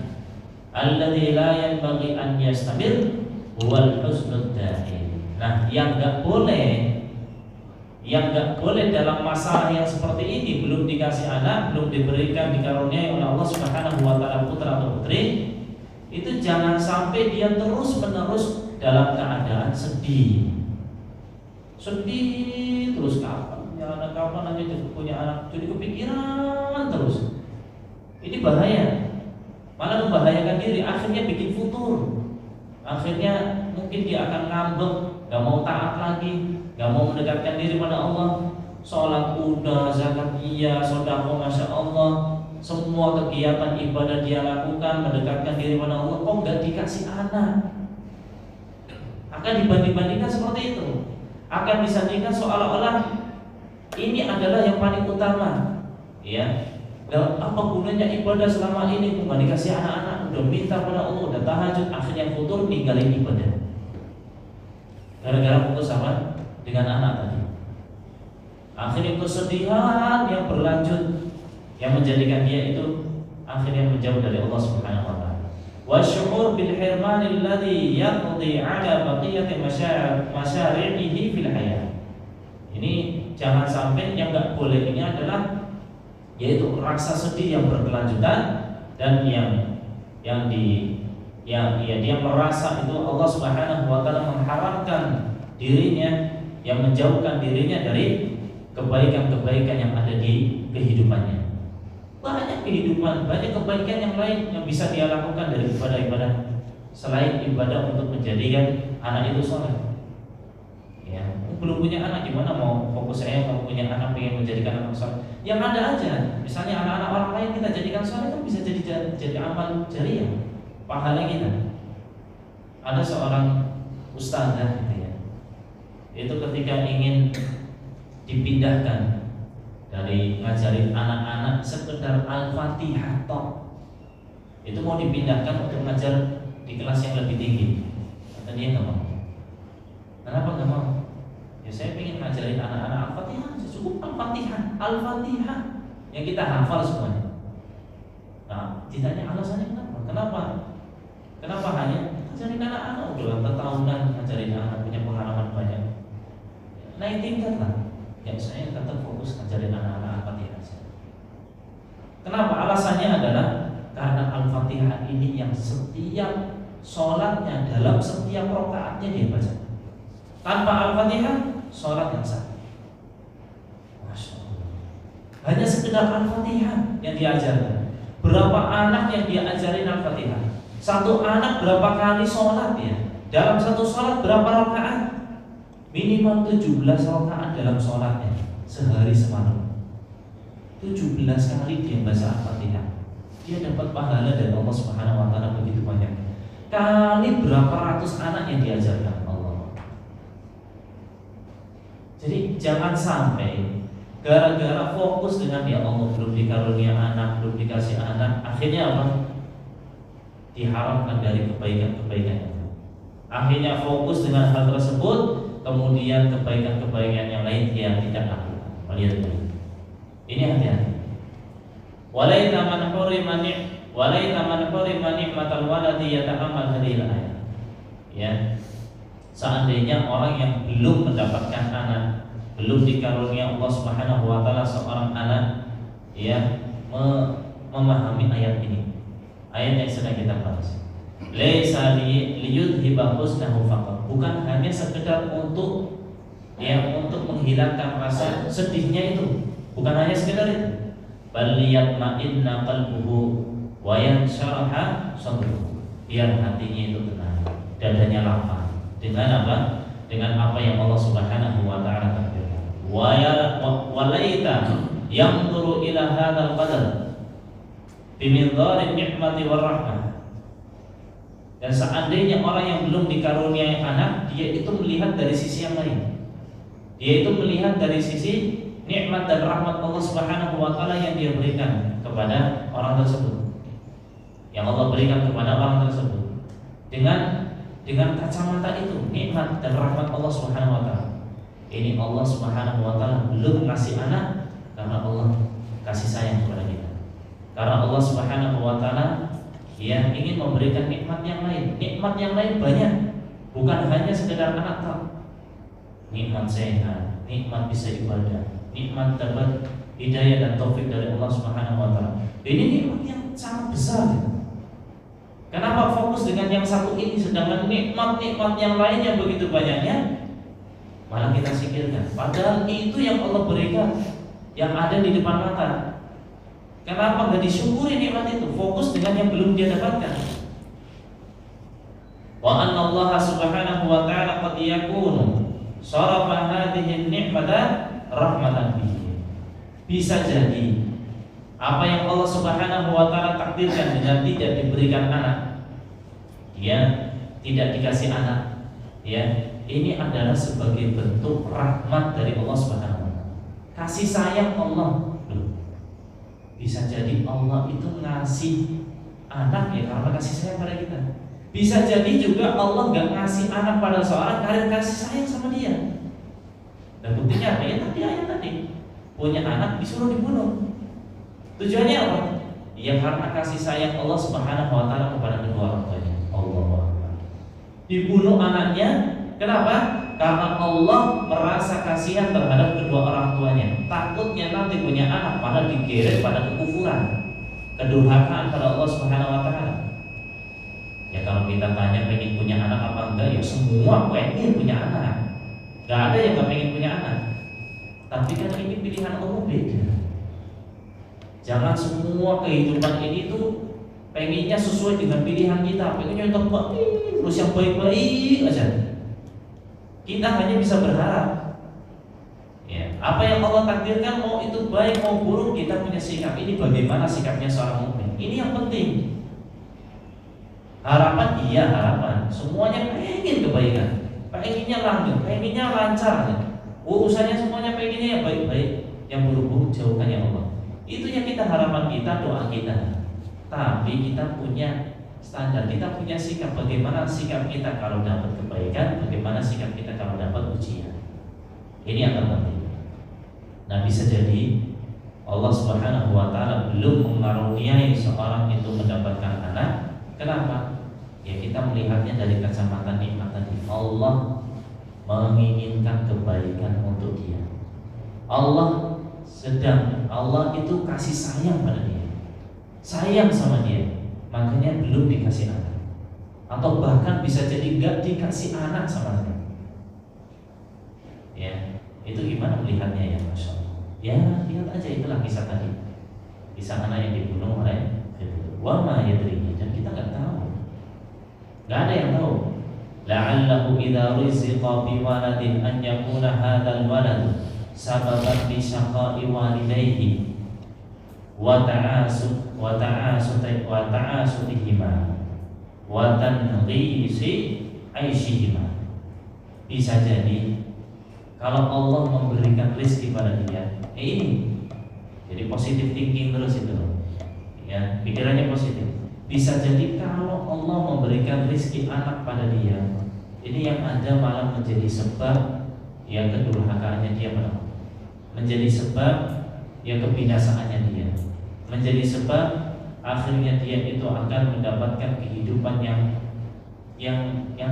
alladzi la yanbaghi an yastamir huwal husnud da'im. Nah, yang enggak boleh dalam masalah yang seperti ini, belum dikasih anak, belum diberikan dikaruniai oleh Allah Subhanahu wa taala putra atau putri, itu jangan sampai dia terus-menerus dalam keadaan sedih. Sedih terus, kapan aja punya anak, jadi kepikiran terus. Ini bahaya, malah membahayakan diri, akhirnya bikin futur. Akhirnya mungkin dia akan ngambek, gak mau taat lagi, gak mau mendekatkan diri pada Allah. Sholat udah, zakat iya, sedekah masya Allah, semua kegiatan ibadah dia lakukan, mendekatkan diri pada Allah, kok gak dikasih anak? Akan dibanding-bandingkan seperti itu, akan disandingkan seolah-olah ini adalah yang paling utama. Ya, dan apa gunanya ibadah selama ini kok gak dikasih anak-anak? Udah minta pada Allah, udah tahajud, akhirnya futur ninggalin ibadah gara-gara putus sama dengan anak tadi. Akhirnya kesedihan yang berlanjut yang menjadikan dia itu akhirnya menjauh dari Allah Subhanahu wa taala. Wa syu'ur bil hirman alladhi yaqdi 'ala baqiyati masyari'ihi fil hayat. Ini jangan sampai yang enggak boleh ini adalah yaitu rasa sedih yang berkelanjutan dan dia merasa itu Allah Subhanahu wa taala mengharamkan dirinya, yang menjauhkan dirinya dari kebaikan-kebaikan yang ada di kehidupannya. Banyak kehidupan, banyak kebaikan yang lain yang bisa dia lakukan dari ibadah-ibadah selain ibadah untuk menjadikan anak itu soleh. Ya, belum punya anak gimana mau fokus saya mau punya anak pengen menjadikan anak soleh? Yang ada aja, misalnya anak-anak orang lain kita jadikan soleh kan bisa jadi amal jariah, pahala kita. Ada seorang ustazah gitu ya, itu ketika ingin dipindahkan dari ngajarin anak-anak sekedar Al-Fatihah toh, itu mau dipindahkan untuk ngajar di kelas yang lebih tinggi. Kata dia nggak mau. Kenapa nggak mau? Ya saya ingin ngajarin anak-anak Al-Fatihah, cukup Al-Fatihah yang kita hafal semuanya. Nah, ditanya alasannya kenapa? Kenapa hanya ngajarin anak-anak? Udah tahunan ngajarin anak, punya pengalaman banyak. Naik tingkat lah. Ya saya tetap fokus ngajarin anak-anak Al-Fatihah saja. Kenapa? Alasannya adalah karena Al-Fatihah ini yang setiap sholatnya dalam setiap rakaatnya dia baca. Tanpa Al-Fatihah sholat yang sah. Masya Allah. Hanya sekedar Al-Fatihah yang diajarkan. Berapa anak yang dia ajarin Al-Fatihah? Satu anak berapa kali sholat ya? Dalam satu sholat berapa rakaat? Minimal 17 rakaat dalam sholatnya sehari semalam. 17 kali dia baca Al-Fatihah. Dia dapat pahala dari Allah Subhanahu wa taala begitu banyak. Kali berapa ratus anak yang diajarkan Allah. Jadi jangan sampai gara-gara fokus dengan ya Allah belum dikarunia anak, belum dikasih anak, akhirnya apa? Diharapkan dari kebaikan-kebaikan. Akhirnya fokus dengan hal tersebut, kemudian kebaikan-kebaikan yang lain dia tidak lakukan. Lihat ini hati-hati. Walaita man hurima ni'matal waladi yata'ammal hadhil ayat. Ya. Seandainya orang yang belum mendapatkan anak, belum dikarunia Allah Subhanahu wa taala seorang anak, ya, memahami ayat ini. Ayat yang sedang kita bahas. Laisa liyudhiba husnahu faqat. Bukan hanya sekedar untuk menghilangkan rasa sedihnya itu. Bukan hanya sekedar itu. Bal liyatma'inna qalbuhu wa yansharaha sadruhu. Biar hatinya itu tenang, dadanya lapang. Dengan apa? Dengan apa yang Allah Subhanahu wa taala takdirkan. Wa laita yanzuru ila hadzal qadar bimidhari ni'mati war rahmah. Dan seandainya orang yang belum dikaruniai anak, dia itu melihat dari sisi yang lain. Dia itu melihat dari sisi nikmat dan rahmat Allah Subhanahu wa taala yang dia berikan kepada orang tersebut. Yang Allah berikan kepada orang tersebut. Dengan kacamata itu, nikmat dan rahmat Allah Subhanahu wa taala. Ini Allah Subhanahu wa taala belum ngasih anak karena Allah kasih sayang kepada kita. Karena Allah Subhanahu wa taala yang ingin memberikan nikmat yang lain. Nikmat yang lain banyak, bukan hanya sekedar anak tak. Nikmat sehat, nikmat bisa ibadah, nikmat dapat hidayah dan taufik dari Allah Subhanahu wa taala. Ini nikmat yang sangat besar. Kenapa fokus dengan yang satu ini, sedangkan nikmat-nikmat yang lain yang begitu banyaknya malah kita singkirkan? Padahal itu yang Allah berikan, yang ada di depan mata. Kenapa nggak disyukuri nikmat itu? Fokus dengan yang belum dia dapatkan. Wa anna Allah subhanahu wa ta'ala qad yakunu sarafa hadhihi ni'mata rahmatan bihi. Bisa jadi apa yang Allah subhanahu wa ta'ala takdirkan dengan tidak diberikan anak, ya, tidak dikasih anak, ya, ini adalah sebagai bentuk rahmat dari Allah subhanahu wa ta'ala, kasih sayang Allah. Bisa jadi Allah itu ngasih anak ya karena kasih sayang pada kita. Bisa jadi juga Allah gak ngasih anak pada seorang karena kasih sayang sama dia. Dan buktinya apa? Ya tadi ayat tadi, punya anak disuruh dibunuh. Tujuannya apa? Ya karena kasih sayang Allah subhanahu wa ta'ala kepada kedua orang tuanya. Allah dibunuh anaknya. Kenapa? Karena Allah merasa kasihan terhadap kedua orang tuanya. Takutnya nanti punya anak malah digeret pada kekufuran, kedurhakaan pada Allah subhanahu wa ta'ala. Ya kalau kita tanya pengen punya anak apa enggak, ya semua pengen punya anak. Gak ada yang gak pengen punya anak. Tapi kan ini pilihan Allah beda. Jangan semua kehidupan ini tuh pengennya sesuai dengan pilihan kita. Pengennya yang terbaik, terus yang baik-baik aja. Kita hanya bisa berharap, ya, apa yang Allah takdirkan, mau itu baik mau buruk, kita punya sikap. Ini bagaimana sikapnya seorang mukmin. Ini yang penting. Harapan, iya harapan. Semuanya pengen kebaikan, pengennya langgeng, pengennya lancar. Urusannya semuanya pengennya yang baik-baik, yang buruk-buruk jauhkan ya Allah. Itu yang kita harapan kita, doa kita. Tapi kita punya standar, kita punya sikap. Bagaimana sikap kita kalau dapat kebaikan, bagaimana sikap kita kalau dapat ujian. Ini yang terpenting. Nah bisa jadi Allah subhanahu wa ta'ala belum mengaruniai seorang itu mendapatkan anak. Kenapa? Ya kita melihatnya dari kacamata nikmat tadi. Allah menginginkan kebaikan untuk dia. Allah itu kasih sayang pada dia, sayang sama dia, makanya belum dikasih anak, atau bahkan bisa jadi gak dikasih anak sama dia. Ya, itu gimana melihatnya ya, masya Allah. Ya lihat aja, itulah kisah tadi, kisah anak yang dibunuh oleh wa ma yadri, dan kita nggak tahu, nggak ada yang tahu. La'allahu idza rizqa bi waladin an yakuna hadzal walad sababan li syaqa'i walidayhi wa ta'asutihima wa tanghisi aishihima. Bisa jadi kalau Allah memberikan rezeki pada dia, ini jadi positive thinking terus itu, ya, pikirannya positif. Bisa jadi kalau Allah memberikan rezeki anak pada dia, ini yang ada malah menjadi sebab yang kedurhakaannya dia pada Allah, menjadi sebab yang kebinasaannya dia, menjadi sebab akhirnya dia itu akan mendapatkan kehidupan yang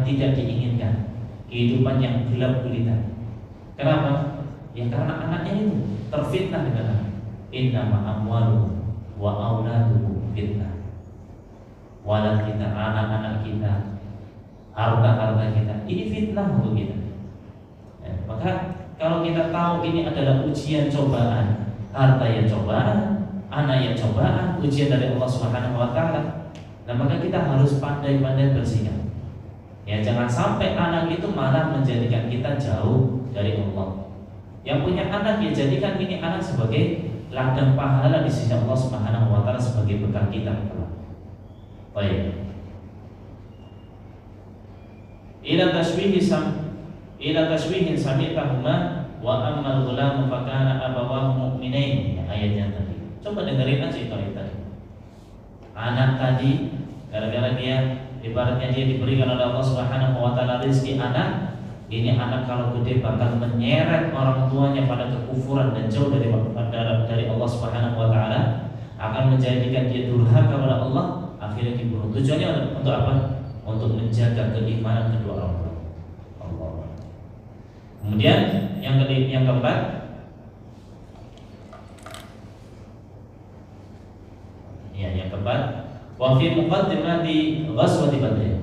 tidak diinginkan, kehidupan yang gelap gulita. Kenapa? Ya karena anaknya itu terfitnah dengan anak. Innama amwaluhu wa auladuhu fitnah. Walad kita, anak-anak kita, harta-harta kita, ini fitnah untuk kita. Ya, maka kalau kita tahu ini adalah ujian cobaan, harta ya cobaan, anak ya cobaan, ujian dari Allah Subhanahu wa ta'ala, nah maka kita harus pandai-pandai bersikap. Ya jangan sampai anak itu malah menjadikan kita jauh dari Allah. Yang punya anak ya jadikan ini anak sebagai ladang pahala di sisi Allah Subhanahu wa ta'ala, sebagai bekal kita. Baik. Ila tashwihin sami'tahuma wa ammal ghulamu fakana abawahu mu'minain. Ayatnya tadi. Coba dengerin aja itu ayat tadi. Anak tadi gara-gara dia ibaratnya dia diberikan oleh Allah Subhanahu wa ta'ala rezeki anak. Ini anak kalau gede bakal menyeret orang tuanya pada kekufuran dan jauh dari Allah Subhanahu wa ta'ala, akan menjadikan dia durhaka kepada Allah, akhirnya dibunuh. Tujuannya untuk apa? Untuk menjaga keimanan kedua orang tua. Allah. Kemudian yang keempat, ya yang keempat, wa Wa fi muqaddimati ghazwati Badr.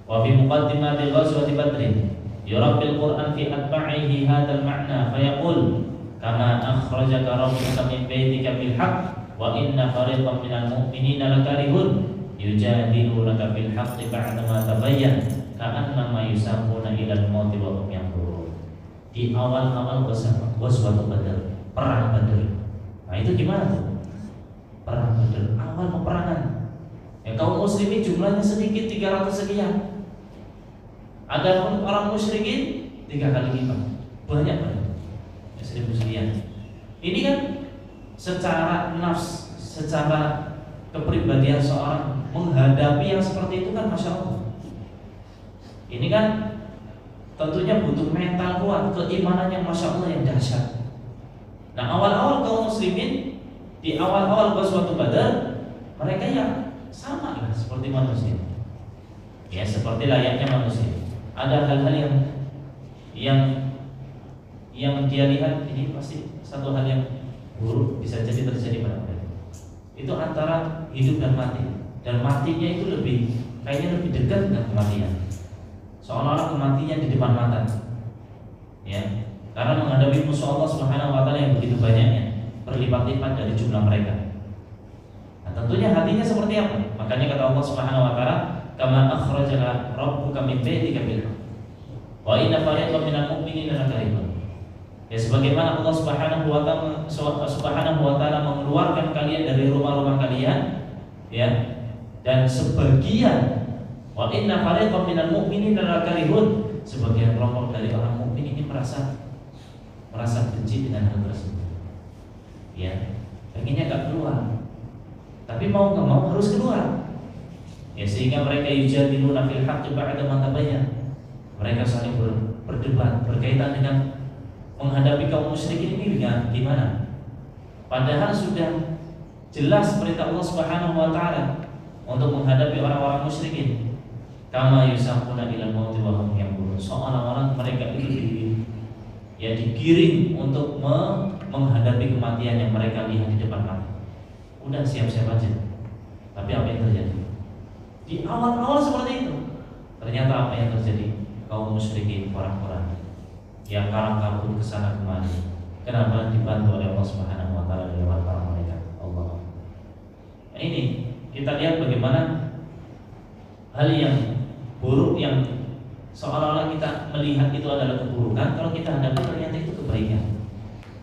Wa fi muqaddimati ghazwati Badr yurabbil Qur'an fi atba'ihi hadzal ma'na fayaqul kama akhrajaka rabbuka min baitika bil haqq wa inna fariqan minal mu'minina lakarihun yujadilunaka bil haqqi ba'da ma tabayyana ka'annama yusaquna ilal mauti wa hum yanzurun. Di awal-awal ghazwat Badr, perang Badr. Nah, itu gimana tuh? Perang Badr, awal peperangan. Ya, kaum muslimin jumlahnya sedikit 300 sekian. Ada orang musyrikin 3 kali lipat. Banyak banget. 1000 sekian. Ini kan secara nafs, secara kepribadian seorang menghadapi yang seperti itu kan Masya Allah. Ini kan tentunya butuh mental kuat, keimanan yang Masya Allah yang dahsyat. Nah, awal-awal kaum muslimin di awal-awal ghazwat Badar, mereka ya sama lah seperti manusia. Ya, seperti layaknya manusia. Ada hal-hal yang dia lihat ini pasti satu hal yang buruk bisa jadi terjadi pada mereka. Itu antara hidup dan mati. Dan matinya itu kayaknya lebih dekat dengan kematian. Seolah-olah kematian di depan mata. Ya, karena menghadapi musuh Allah Subhanahu wa taala yang begitu banyaknya, berlipat-lipat dari jumlah mereka. Nah, tentunya hatinya seperti apa? Makanya kata Allah Subhanahu wa taala, "Kama akhrajaka rabbuka min baitika bil haqq wa inna fariqan minal mu'minina lakarihun." Ya, sebagaimana Allah Subhanahu wa taala mengeluarkan kalian dari rumah-rumah kalian, ya, dan sebagian wa inna fariqan minal mu'minina lakarihun, sebagian kelompok dari orang mukmin ini merasa benci dengan hal tersebut. Ya, pengennya gak keluar, tapi mau gak mau harus keluar. Ya, sehingga mereka yujadiluna fil haqqi ba'da ma tabayyana. Mereka saling berdebat berkaitan dengan menghadapi kaum musyrikin ini dengan gimana? Padahal sudah jelas perintah Allah Subhanahu wa taala untuk menghadapi orang-orang musyrikin. Kama yusaquna ilal mauti wa hum yanzurun. Seolah-olah mereka itu digiring untuk menghadapi kematian yang mereka lihat di depan mata. Udah siap-siap aja. Tapi apa yang terjadi? Di awal-awal seperti itu, ternyata apa yang terjadi? Kaum musyrikin, orang-orang yang kalang kabut kesana kemari. Kenapa? Dibantu oleh Allah Subhanahu wa taala lewat para malaikat Allah. Nah, ini kita lihat bagaimana hal yang buruk yang seolah-olah kita melihat itu adalah keburukan, kalau kita hadapi ternyata itu kebaikan.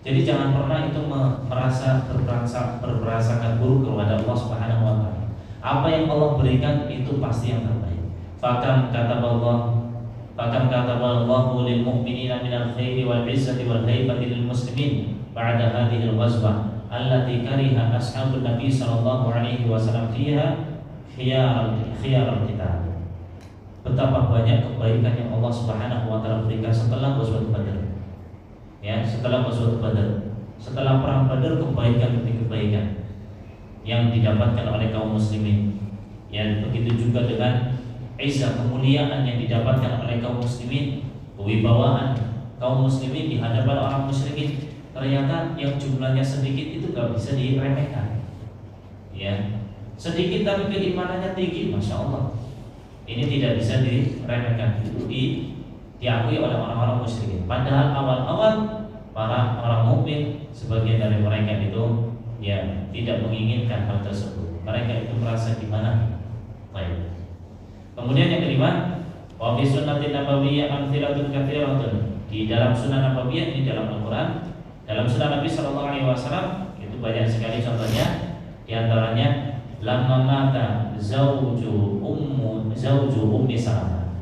Jadi jangan pernah itu merasa berprasangka buruk kepada Allah Subhanahu wa taala. Apa yang Allah berikan itu pasti yang terbaik. Fakam kataballahu lil mu'minina minal khairi wal 'izzati wal haibati lil muslimin ba'da hadhihi al-ghazwah allati kariha ashabun nabi sallallahu alaihi wasallam fiha khiyarul qital. Betapa banyak kebaikan yang Allah Subhanahu wa taala berikan setelah ghazwat Badar. Ya, setelah ghazwat Badar, setelah perang Badar, kebaikan demi kebaikan yang didapatkan oleh kaum muslimin. Ya, begitu juga dengan izzah, kemuliaan yang didapatkan oleh kaum muslimin, kewibawaan kaum muslimin di hadapan orang musyrikin. Ternyata yang jumlahnya sedikit itu gak bisa diremehkan. Ya, sedikit tapi keimanannya tinggi, masya Allah. Ini tidak bisa diremehkan. Itu diakui oleh orang-orang musyrikin. Padahal awal-awal para orang mukmin, sebagian dari mereka itu ya tidak menginginkan hal tersebut. Mereka itu merasa gimana? Baik. Kemudian yang kelima, wa fi sunnatin nabawiyyah amtsilatun katsiratun. Di dalam sunnah nabawiyah, ini dalam Al-Qur'an, dalam sunnah Nabi sallallahu alaihi wasallam itu banyak sekali contohnya. Di antaranya lamma mata zauju Ummi Salamah.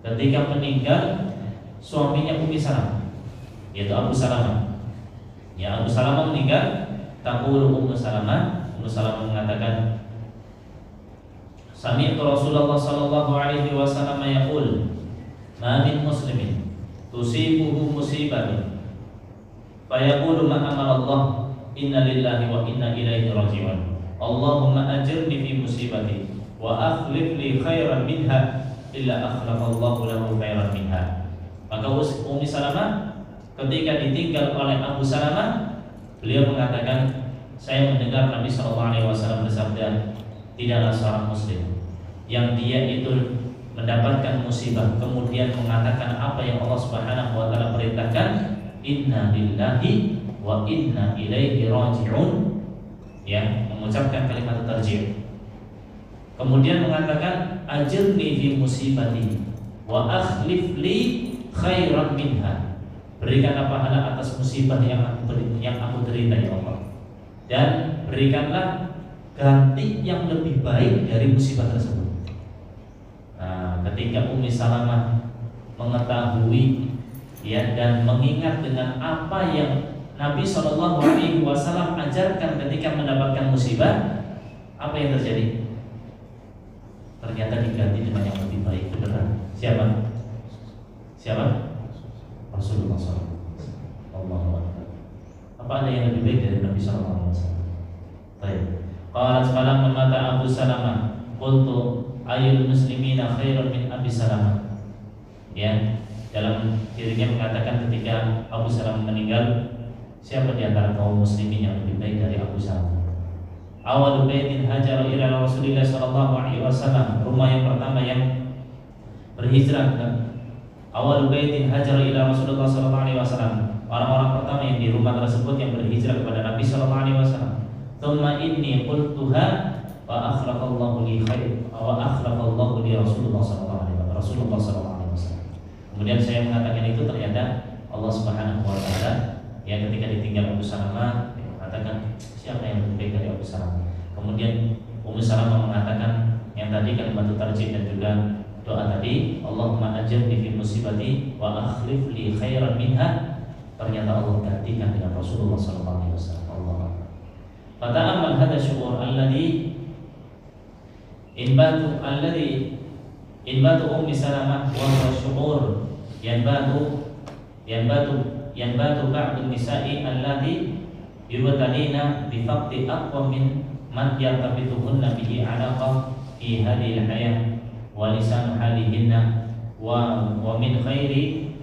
Ketika meninggal suaminya Ummi Salamah, yaitu Abu Salamah. Ya, Abu Salamah meninggal, taqulu Ummu Salamah mengatakan, sami'tu Rasulullah sallallahu alaihi wasallam yaqul, ma min muslimin tusibuhu musibatun fa yaqulu ma amara Allah inna lillahi wa inna ilaihi raji'un. Allahumma ajirni fi musibati wa akhlif li khairan minha illa akhlafa Allahu lahu khairan minha. Maka Ummi Salamah ketika ditinggal oleh Abu Salamah, beliau mengatakan, saya mendengar Nabi sallallahu alaihi wasallam bersabda, tidaklah seorang muslim yang dia itu mendapatkan musibah kemudian mengatakan apa yang Allah Subhanahu wa taala perintahkan, inna lillahi wa inna ilaihi raji'un, ya, mengucapkan kalimat tarjih. Kemudian mengatakan ajirni fi musibati wa akhlif li khairan minha. Berikanlah pahala atas musibah yang aku derita ya Allah, dan berikanlah ganti yang lebih baik dari musibah tersebut. Nah, ketika Ummi Salamah mengetahui, ya, dan mengingat dengan apa yang Nabi SAW ajarkan ketika mendapatkan musibah, apa yang terjadi? Ternyata diganti dengan yang lebih baik. Beneran? Siapa? Rasulullah SAW. Apa ada yang lebih baik dari Nabi SAW? Baik. Qalat falamma mata Abu Salamah qultu ayyul muslimina khairun min Abi Salamah. Ya, dalam dirinya mengatakan ketika Abu Salamah meninggal, siapa di antara kaum muslimin yang lebih baik dari Abu Salamah? Awal baitin hajara ila Rasulillah sallallahu alaihi wasallam, rumah yang pertama yang berhijrah ke awal baitin hajara ila Rasulullah sallallahu alaihi wasallam, orang-orang pertama yang di rumah tersebut yang berhijrah kepada Nabi sallallahu alaihi wasallam. Tsumma inni qultuha wa akhlaqallahu li khair wa akhlaqallahu li Rasulullah sallallahu alaihi wasallam. Kemudian saya mengatakan itu, ternyata Allah Subhanahu wa taala yang ketika ditinggal Abu Salamah mengatakan siapa yang lebih baik dari Abu Salamah. Kemudian Ummu Salamah mengatakan yang tadi kalimat tarjih dan juga doa tadi, Allahumma ajirni fi musibati wa akhlif li khairan minha. Ternyata Allah gantikan dengan Rasulullah sallallahu alaihi wasallam. Allah. Fata'ammal hadha syu'ur alladhi inbatu Ummi Salamah wa huwa syu'ur yanbatu ba'du nisa'i allati yubtalina bi faqdi aqwa min man yartabituhunna bihi 'alaqa fi hadhihi al-hayah wa lisan halihinna wa min khairi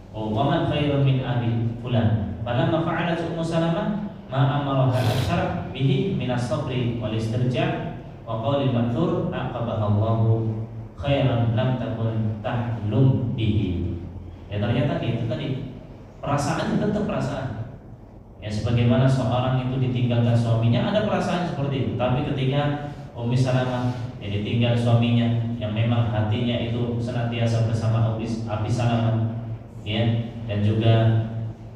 wa man khairun min abi fulan. Falamma fa'alat Ummu Salamah ma amaraha al-syar' bihi min as-sabri wal istirja' wa qawli al-ma'thur aqabaha Allahu khairan lam takun tahlum bihi. Ya, ternyata itu tadi perasaan tetap perasaan. Ya, sebagaimana seorang itu ditinggalkan suaminya ada perasaan seperti itu. Tapi ketika Ummi Salamah yang ditinggal suaminya, yang memang hatinya itu senantiasa bersama Abi Salamah, ya, dan juga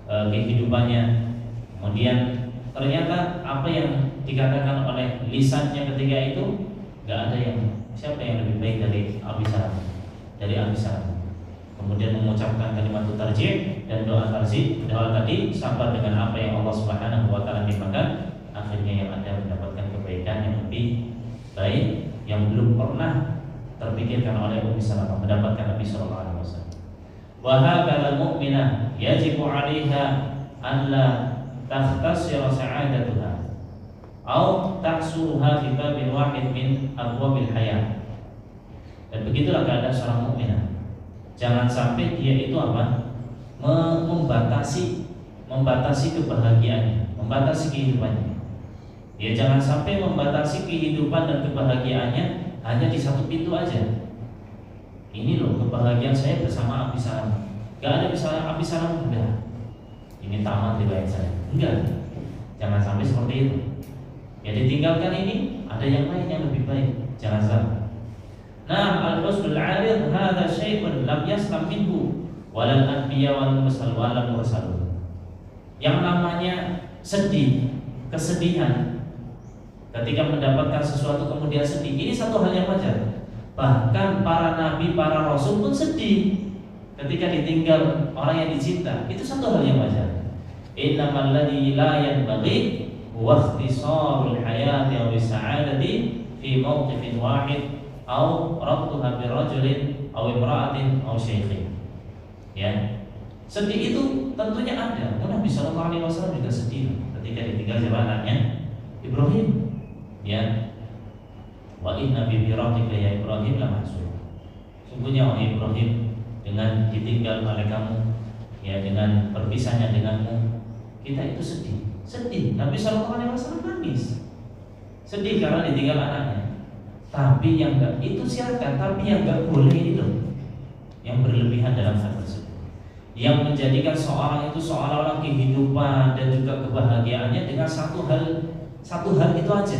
kehidupannya. Kemudian ternyata apa yang dikatakan oleh lisannya ketika itu, nggak ada yang siapa yang lebih baik dari Abi Salamah, Kemudian mengucapkan kalimat tarjih dan doa tarjih, doa tadi sabar dengan apa yang Allah Subhanahu wa taala timpakan, akhirnya yang ada mendapatkan kebaikan yang lebih baik yang belum pernah terpikirkan oleh Ummi Salamah, mendapatkan Nabi sallallahu alaihi wasallam. Wa hakala mu'minah yajibu 'alaiha an la takhtasira sa'adatuha aw tahsuruha fi babin wahid min abwabil hayat. Dan begitulah keadaan seorang mukminah. Jangan sampai dia itu membatasi kebahagiaannya, membatasi kehidupannya. Ya, jangan sampai membatasi kehidupan dan kebahagiaannya hanya di satu pintu aja. Ini loh kebahagiaan saya bersama Abi Salamah. Gak ada misalnya Abi Salamah udah ini tamat riwayat saya. Enggak. Jangan sampai seperti itu. Ya, ditinggalkan ini ada yang lain yang lebih baik. Jangan sampai. Nah, al-husnul 'arid hadza syai'un lam yaslam minhu walal anbiya wal mursalun. Yang namanya sedih, kesedihan ketika mendapatkan sesuatu kemudian sedih, ini satu hal yang wajar. Bahkan para nabi, para rasul pun sedih ketika ditinggal orang yang dicinta. Itu satu hal yang wajar. Innamal ladzi la yanbaghi huwa ikhtisarul hayati aw sa'adati fi mawqifin wahid aw rabtuha bi rajulin aw imra'atin aw syaikhin. Ya. Sedih itu tentunya ada. Nabi sallallahu alaihi wasallam juga sedih ketika ditinggal siapa anaknya? Ibrahim. Ya. Wa inna bi firaqika ya Ibrahim la mahzun. Sungguhnya wahai Ibrahim, dengan ditinggal oleh kamu, ya, dengan berpisahnya denganmu, kita itu sedih. Nabi sallallahu alaihi wasallam nangis. Sedih karena ditinggal anaknya. Tapi yang enggak itu silakan, tapi yang enggak boleh itu yang berlebihan dalam hal tersebut, yang menjadikan seorang itu seolah-olah kehidupan dan juga kebahagiaannya dengan satu hal itu aja.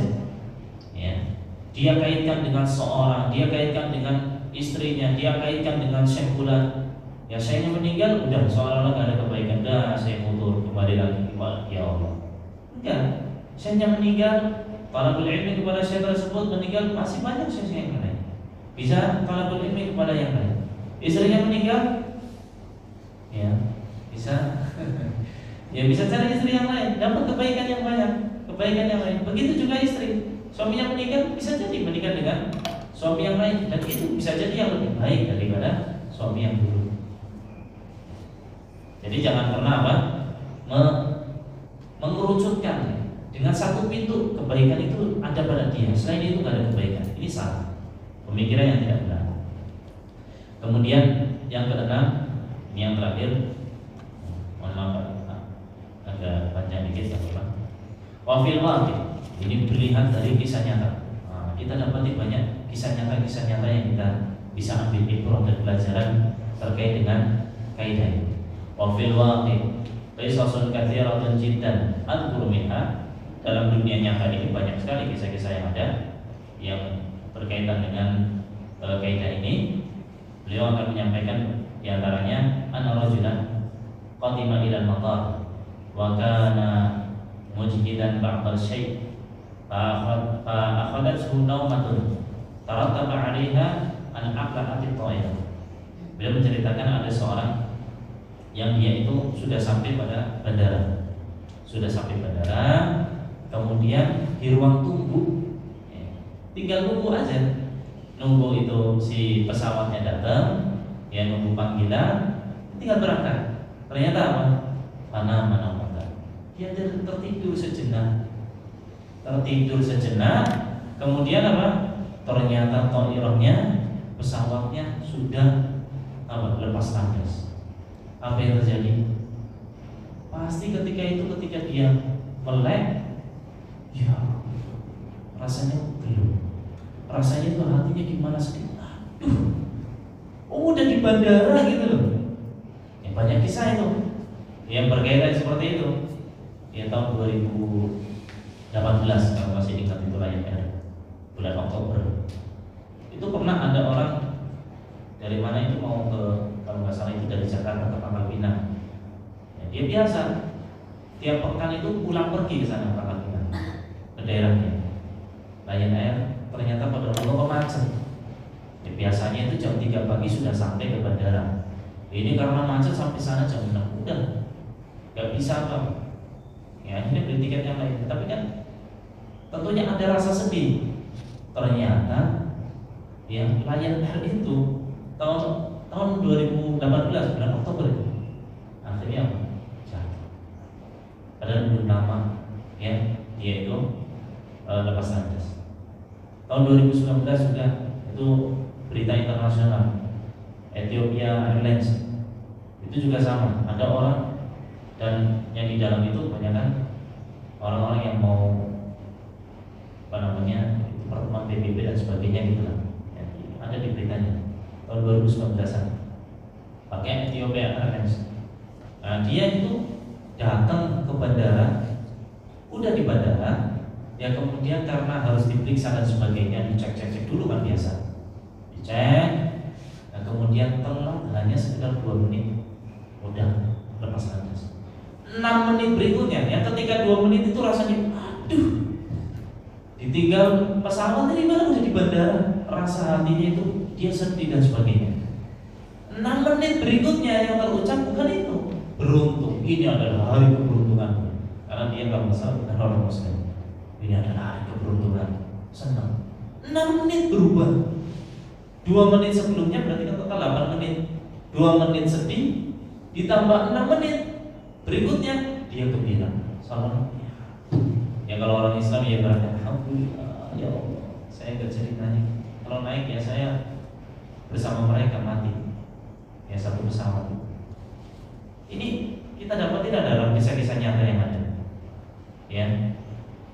Ya. Dia kaitkan dengan seorang, dia kaitkan dengan istrinya, dia kaitkan dengan sekular. Ya saya meninggal, udah seolah-olah gak ada kebaikan, dah saya mundur kembali lagi kepada ya Allah. Enggak, saya meninggal, talabul ilmi kepada saya tersebut meninggal, masih banyak saya yang lain. Bisa talabul ilmi kepada yang lain. Istrinya meninggal, ya bisa, ya bisa cari istri yang lain, dapat kebaikan yang banyak, kebaikan yang lain. Begitu juga istri, suaminya meninggal, bisa jadi menikah dengan suami yang lain, dan itu bisa jadi yang lebih baik daripada suami yang dulu. Jadi jangan pernah mengerucutkan dengan satu pintu kebaikan itu ada pada dia, selain itu nggak ada kebaikan. Ini salah, pemikiran yang tidak benar. Kemudian yang keenam, ini yang terakhir, mohon maaf agak panjang dikit ya Pak. Wafil waqi, ini berlihat dari kisah nyata. Kita dapati banyak kisah nyata yang kita bisa ambil ibrah dan pelajaran terkait dengan kaidah ini. Wafil waqi qisasun katsiratun jiddan adhkuru minha. Dalam dunia nyata ini banyak sekali kisah-kisah yang ada yang berkaitan dengan kaidah ini. Beliau akan menyampaikan di antaranya anna rajulan qadima ila al-matar wa kana mujhidan ba'd al-syai' fa akhadathu nawmatun tarattaba 'alaiha an aqla'at at-ta'ir. Beliau menceritakan ada seorang yang dia itu sudah sampai pada bandara. Kemudian di ruang tunggu, tinggal nunggu aja. Nunggu itu si pesawatnya datang, ya nunggu panggilan, tinggal berangkat. Ternyata apa? Mana dia tertidur sejenak. Kemudian apa? Ternyata ta'irahnya, pesawatnya sudah lepas landas. Apa yang terjadi? Pasti ketika dia melek, ya rasanya belum. Rasanya itu hatinya gimana sedih. Aduh, udah di bandara gitu loh. Ya, banyak kisah itu yang berkaitan seperti itu. Ya tahun 2018 kalau masih ingat itu Lion Air, bulan Oktober. Itu pernah ada orang dari mana itu mau ke, kalau nggak salah itu dari Jakarta ke Pangkal Pinang. Ya, dia biasa tiap pekan itu pulang pergi ke sana Pangkal Pinang, ke daerahnya. Lion Air ternyata pada Allah macet. Ya, biasanya itu jam 3 pagi sudah sampai ke bandara. Ini karena macet sampai sana jam 6, udah nggak bisa apa. Ya ini beli tiket yang lain. Tapi kan tentunya ada rasa sedih. Ternyata yang Lion Air itu tahun 2018 bulan Oktober akhirnya apa? Jatuh. Padahal belum lama ya dia itu lepas landas. Tahun 2019 juga itu berita internasional, Ethiopia Airlines itu juga sama. Ada orang dan yang di dalam itu kebanyakan orang-orang yang mau pertemuan PBB dan sebagainya gitu lah. Ya, ada di beritanya tahun 2019an pakai Ethiopia Airlines. Nah, dia itu datang ke bandara, udah di bandara. Ya kemudian karena harus diperiksa dan sebagainya, dicek dulu kan biasa, dicek. Nah kemudian telat hanya sekitar 2 menit, udah lepas landas. 6 menit berikutnya, ya ketika 2 menit itu rasanya, aduh, ditinggal pesawat dari mana udah di bandara, rasa hatinya itu dia sedih dan sebagainya. 6 menit berikutnya yang terucap bukan itu, beruntung, ini adalah hari keberuntungan, karena dia nggak masalah bukan orang Muslim. Ini adalah keberuntungan, senang. 6 menit berubah. 2 menit sebelumnya berarti kan total 8 menit. 2 menit sedih ditambah 6 menit berikutnya dia gembira. Salam. Ya kalau orang Islam ya berarti alhamdulillah ya Allah, saya enggak jadi naik. Kalau naik ya saya bersama mereka mati. Ya satu pesawat. Ini kita dapat tidak dalam kisah-kisah nyata yang ada. Ya.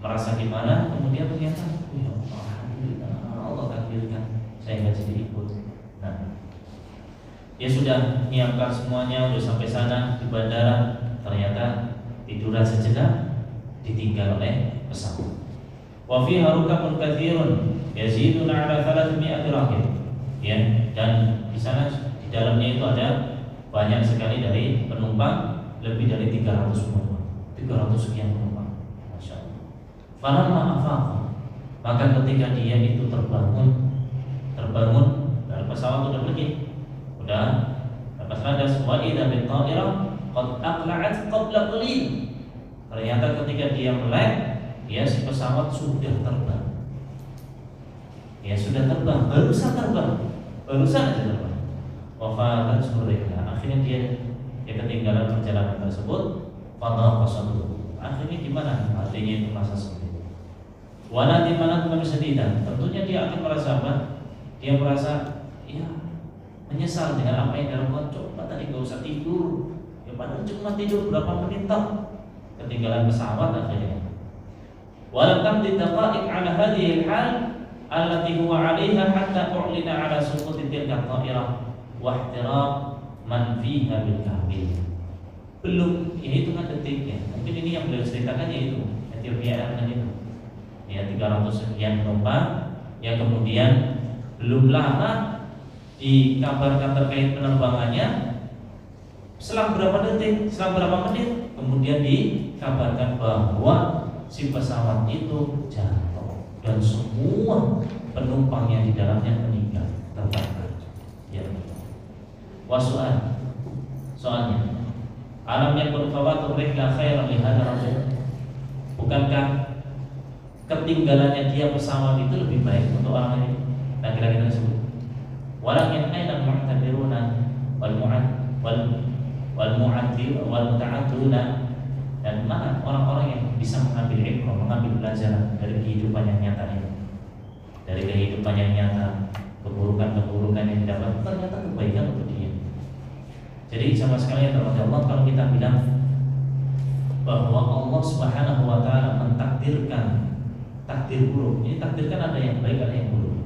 Merasa gimana, kemudian ternyata ya Allah, alhamdulillah Allah takdirkan, saya nggak jadi ikut. Nah, dia sudah menyiapkan semuanya, udah sampai sana di bandara, ternyata tiduran sejenak, ditinggal oleh pesawat. Wa fiha rukabun katsirun yaziduna ala 300 rakib. Ya, dan di sana di dalamnya itu ada banyak sekali dari penumpang, lebih dari 300 penumpang. 300 sekian penumpang. Masya Allah. Falamma afaqa, maka ketika dia itu terbangun dari pesawat udah pergi, udah lepas landas, wa idza bil ta'irah qad aqla'at qabla qalil. Ternyata ketika dia melek, ya si pesawat sudah terbang. Ya sudah terbang, barusan aja terbang. Wafadat surihna. Akhirnya dia ketinggalan perjalanan tersebut. Fadha qasadhu. Akhirnya gimana? Artinya itu merasa sedih. Wala dimana sedih, tentunya dia akan merasa apa? Dia merasa ya menyesal dengan apa yang dia lakukan. Coba tadi gak usah tidur. Ya padahal cuma tidur berapa menit toh. Ketinggalan pesawat akhirnya. Walam tamdi daqa'iq 'ala hadhihi al-hal allati huwa 'alayha hatta u'lina 'ala suquti tilka at-ta'irah wa ihtiraq man fiha bil kahbil. Belum, ya hitungan detik ya. Mungkin ini yang beliau ceritakan yaitu Ethiopia Airlines itu. Ya 300 sekian penumpang yang kemudian belum lama dikabarkan terkait penerbangannya. Selang berapa detik, selang berapa menit, kemudian dikabarkan bahwa si pesawat itu jatuh dan semua penumpang yang di dalamnya meninggal, terbakar. Ya. Soalnya, alam yakun fawatu rihla khairan li hadzal rajul. Bukankah ketinggalannya dia pesawat itu lebih baik untuk orang ini? Nah, kira-kira tersebut. Walakin aina mu'tabiruna wal muta'adduna, dan mana orang-orang yang bisa mengambil ibrah, mengambil pelajaran dari kehidupan yang nyata ini, dari kehidupan yang nyata, keburukan-keburukan yang didapat ternyata kebaikan untuk dia. Jadi sama sekali ya Allah, kalau kita bilang bahwa Allah Subhanahu wa taala mentakdirkan takdir buruk, ini takdirkan ada yang baik ada yang buruk.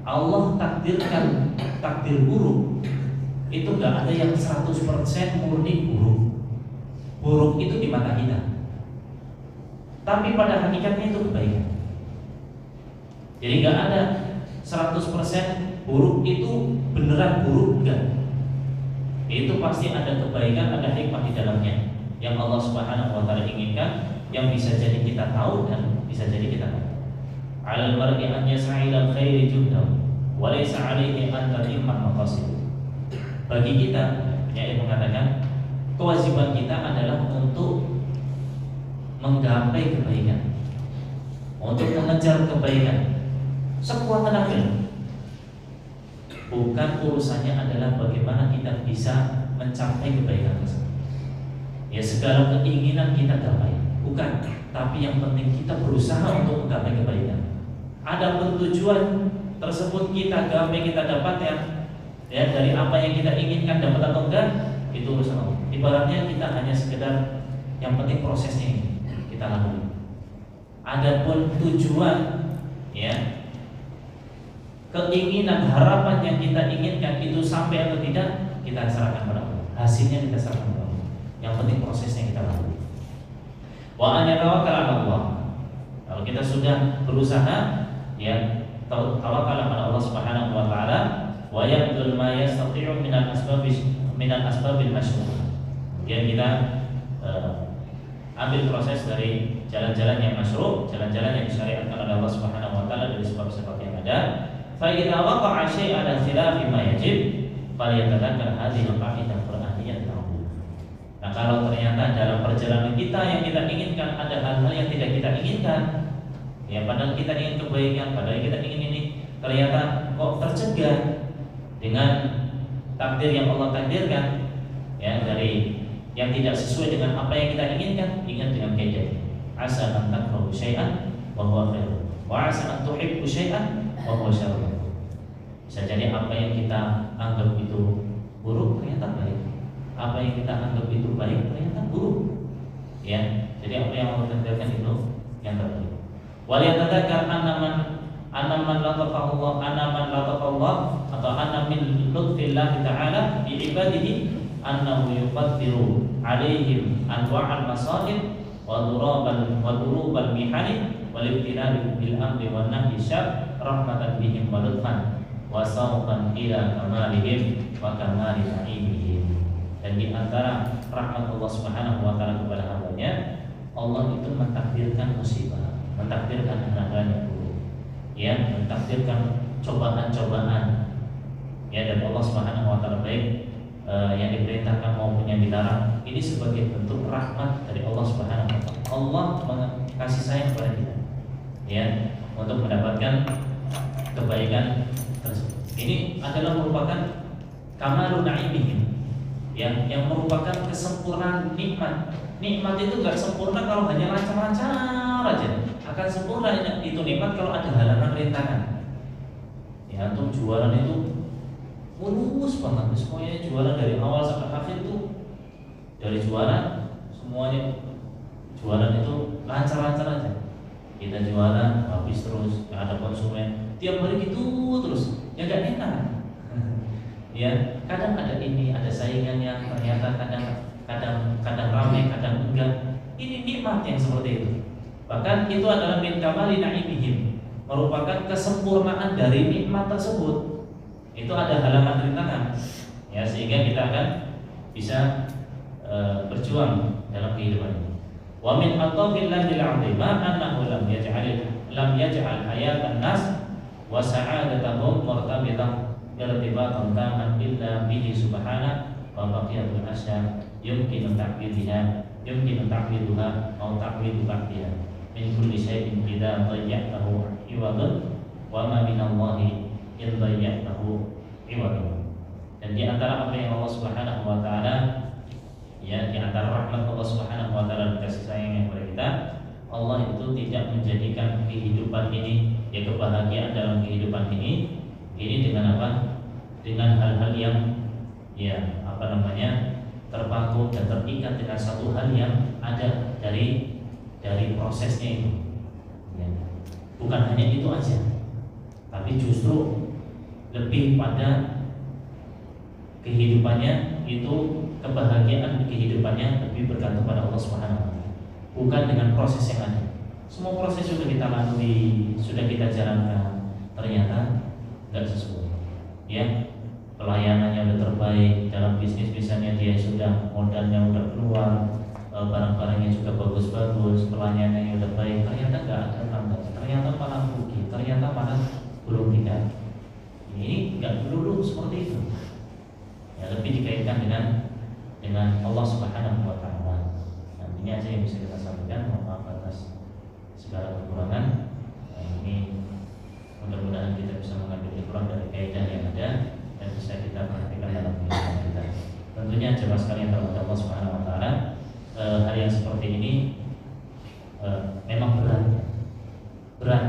Allah takdirkan takdir buruk itu enggak ada yang 100% murni buruk. Buruk itu di mata kita, tapi pada hakikatnya itu kebaikan. Jadi nggak ada 100% buruk itu beneran buruk, enggak. Itu pasti ada kebaikan, ada hikmah di dalamnya yang Allah Subhanahu wa taala inginkan, yang bisa jadi kita tahu dan bisa jadi kita tahu. 'Alal mar'i an yas'a ila khairi juddahu wa laysa 'alaihi an tatimma maqasid. Bagi kita, yang mengatakan kewajiban kita adalah untuk menggapai kebaikan, untuk mengejar kebaikan sekuat tenaga. Bukan urusannya adalah bagaimana kita bisa mencapai kebaikan tersebut. Ya segala keinginan kita gapai, bukan. Tapi yang penting kita berusaha untuk menggapai kebaikan. Ada tujuan tersebut kita gapai, kita dapatkan ya dari apa yang kita inginkan, dapat atau enggak, itu urusan Allah. Ibaratnya kita hanya sekedar yang penting prosesnya ini kita lalui. Adapun tujuan, ya keinginan, harapan yang kita inginkan itu sampai atau tidak, kita serahkan pada Allah. Hasilnya kita serahkan pada Allah. Yang penting prosesnya kita lalui. Wa an yatawakkal 'ala Allah. Kalau kita sudah berusaha, ya tawakal pada Allah Subhanahu wa taala, wa yabdul ma yastati'u minal asbabil masyru'ah. Kemudian kita ambil proses dari jalan-jalan yang masyru', jalan-jalan yang disyariatkan oleh Allah Subhanahu wa taala dari sebab-sebab yang ada. Fa idza waqa'a syai'un ala khilafi ma yajib falyatadhakkar hadhihi al-qa'idah qur'aniyyah ta'ala. Nah, kalau ternyata dalam perjalanan kita yang kita inginkan ada hal-hal yang tidak kita inginkan, ya padahal kita ingin kebaikan, padahal kita ingin ini, ternyata kok tercegah dengan takdir yang Allah takdirkan, ya dari yang tidak sesuai dengan apa yang kita inginkan. Ingat dengan kaidah, asa an takrahu syai'an wa huwa khair, wa asa an tuhibbu syai'an wa huwa syarr. Bisa jadi apa yang kita anggap itu buruk ternyata baik, apa yang kita anggap itu baik ternyata buruk. Ya, jadi apa yang Allah takdirkan itu yang terbaik. Wal yatadzakar anna man latafallah atau anna min lutfillah ta'ala bi ibadihi annahu yuqaddiru alaihim anwa'al masaib wa durubal mihani wal ibtilal bil amri wan nahyi syar rahmatan bihim wa lutfan wa sawqan ila kamalihim wa kamali na'imihim. Dan di antara rahmat Allah Subhanahu wa taala kepada hambanya, Allah itu mentakdirkan musibah, mentakdirkan hal-hal yang buruk, ya, mentakdirkan cobaan-cobaan, ya, dan Allah Subhanahu wa taala baik yang diperintahkan maupun yang dilarang ini sebagai bentuk rahmat dari Allah Subhanahu wa taala. Allah kasih sayang kepada kita, ya, untuk mendapatkan kebaikan tersebut. Ini adalah merupakan kamalun na'imihim, yang merupakan kesempurnaan nikmat. Nikmat itu gak sempurna kalau hanya lancar-lancar aja. Akan sempurna itu nikmat kalau ada halangan rintangan. Ya, untuk jualan itu mulus banget, semuanya jualan dari awal sampai akhir itu, dari jualan semuanya jualan itu lancar-lancar aja. Kita jualan habis terus, gak ada konsumen, tiap hari gitu terus, ya gak enak. Ya, kadang ada ini, ada saingannya, ternyata kadang ramai, kadang enggak. Ini nikmat yang seperti itu. Bahkan itu adalah min kamali na'imihim, merupakan kesempurnaan dari nikmat tersebut. Itu ada halangan rintangan, ya, sehingga kita akan bisa berjuang dalam kehidupan ini. Wa min atafillahil 'azima annahu lam yaj'al hayatan nas wa sa'adatahum murtabitah irtibatan taman illa bihi subhanahu wa baqiyatul asya yumkinu ta'widuha aw ta'widu ba'diha min kulli shay'in idza dayya'tahu iwadun wa ma minallahi in dayya'tahu iwadun. Dan di antara apa yang Allah Subhanahu wa taala, ya, di antara rahmat Allah Subhanahu wa taala dan kasih sayangnya kepada kita, Allah itu tidak menjadikan kehidupan ini, ya, kebahagiaan dalam kehidupan ini dengan apa? Dengan hal-hal yang, ya, terpaku dan terikat dengan satu hal yang ada dari prosesnya itu, ya. Bukan hanya itu aja, tapi justru lebih pada kehidupannya itu, kebahagiaan kehidupannya lebih bergantung pada Allah Subhanahu wa taala, bukan dengan proses yang ada. Semua proses sudah kita lalui, sudah kita jalankan, ternyata enggak sesuai, ya. Pelayanannya udah terbaik, dalam bisnis misalnya dia sudah modalnya udah keluar, barang-barangnya juga bagus-bagus, pelayanannya udah baik, ternyata enggak ada tambah, ternyata malah rugi, ternyata malah belum tidak. Ini enggak dulu seperti itu, ya, lebih dikaitkan dengan Allah Subhanahu wa taala. Nah, ini aja yang bisa kita sampaikan. Mohon maaf atas segala kekurangan. Nah, ini mudah-mudahan kita bisa mengambil ikhlaq dari kaidah yang ada dan bisa kita perhatikan dalam kehidupan kita. Tentunya jemaah sekalian terhadap Allah Subhanahu wa taala, hal yang seperti ini memang berat.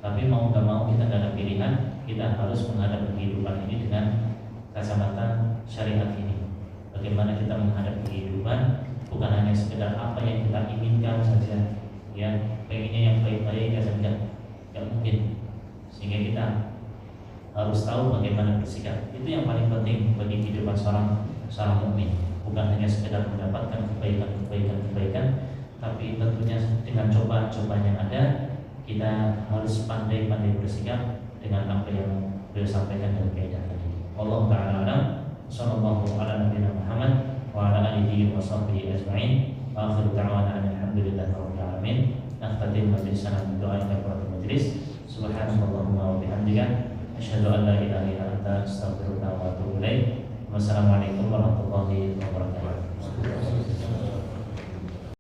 Tapi mau nggak mau kita nggak ada pilihan, kita harus menghadapi kehidupan ini dengan kacamata syariat ini. Bagaimana kita menghadapi kehidupan, bukan hanya sekedar apa yang kita inginkan saja, ya, pengennya yang baik-baik saja, nggak mungkin. Sehingga kita harus tahu bagaimana bersikap. Itu yang paling penting bagi kehidupan seorang mukmin. Bukan hanya sekedar mendapatkan kebaikan, tapi tentunya dengan cobaan-cobaan yang ada, kita harus pandai-pandai bersikap dengan apa yang beliau sampaikan dalam kaidah tadi. Allah Ta'ala alam. Sallallahu ala nabiyina Muhammad wa ala alihi wa sahbihi ajma'in. Wa akhiru da'wana alhamdulillahi rabbil alamin. Nakhtatim majlisana bi doa kafaratul majlis. Subhanallahumma wa bihamdika asyhadu an la ilaha illa anta astaghfiruka wa atubu ilaik. Wassalamualaikum warahmatullahi wabarakatuh.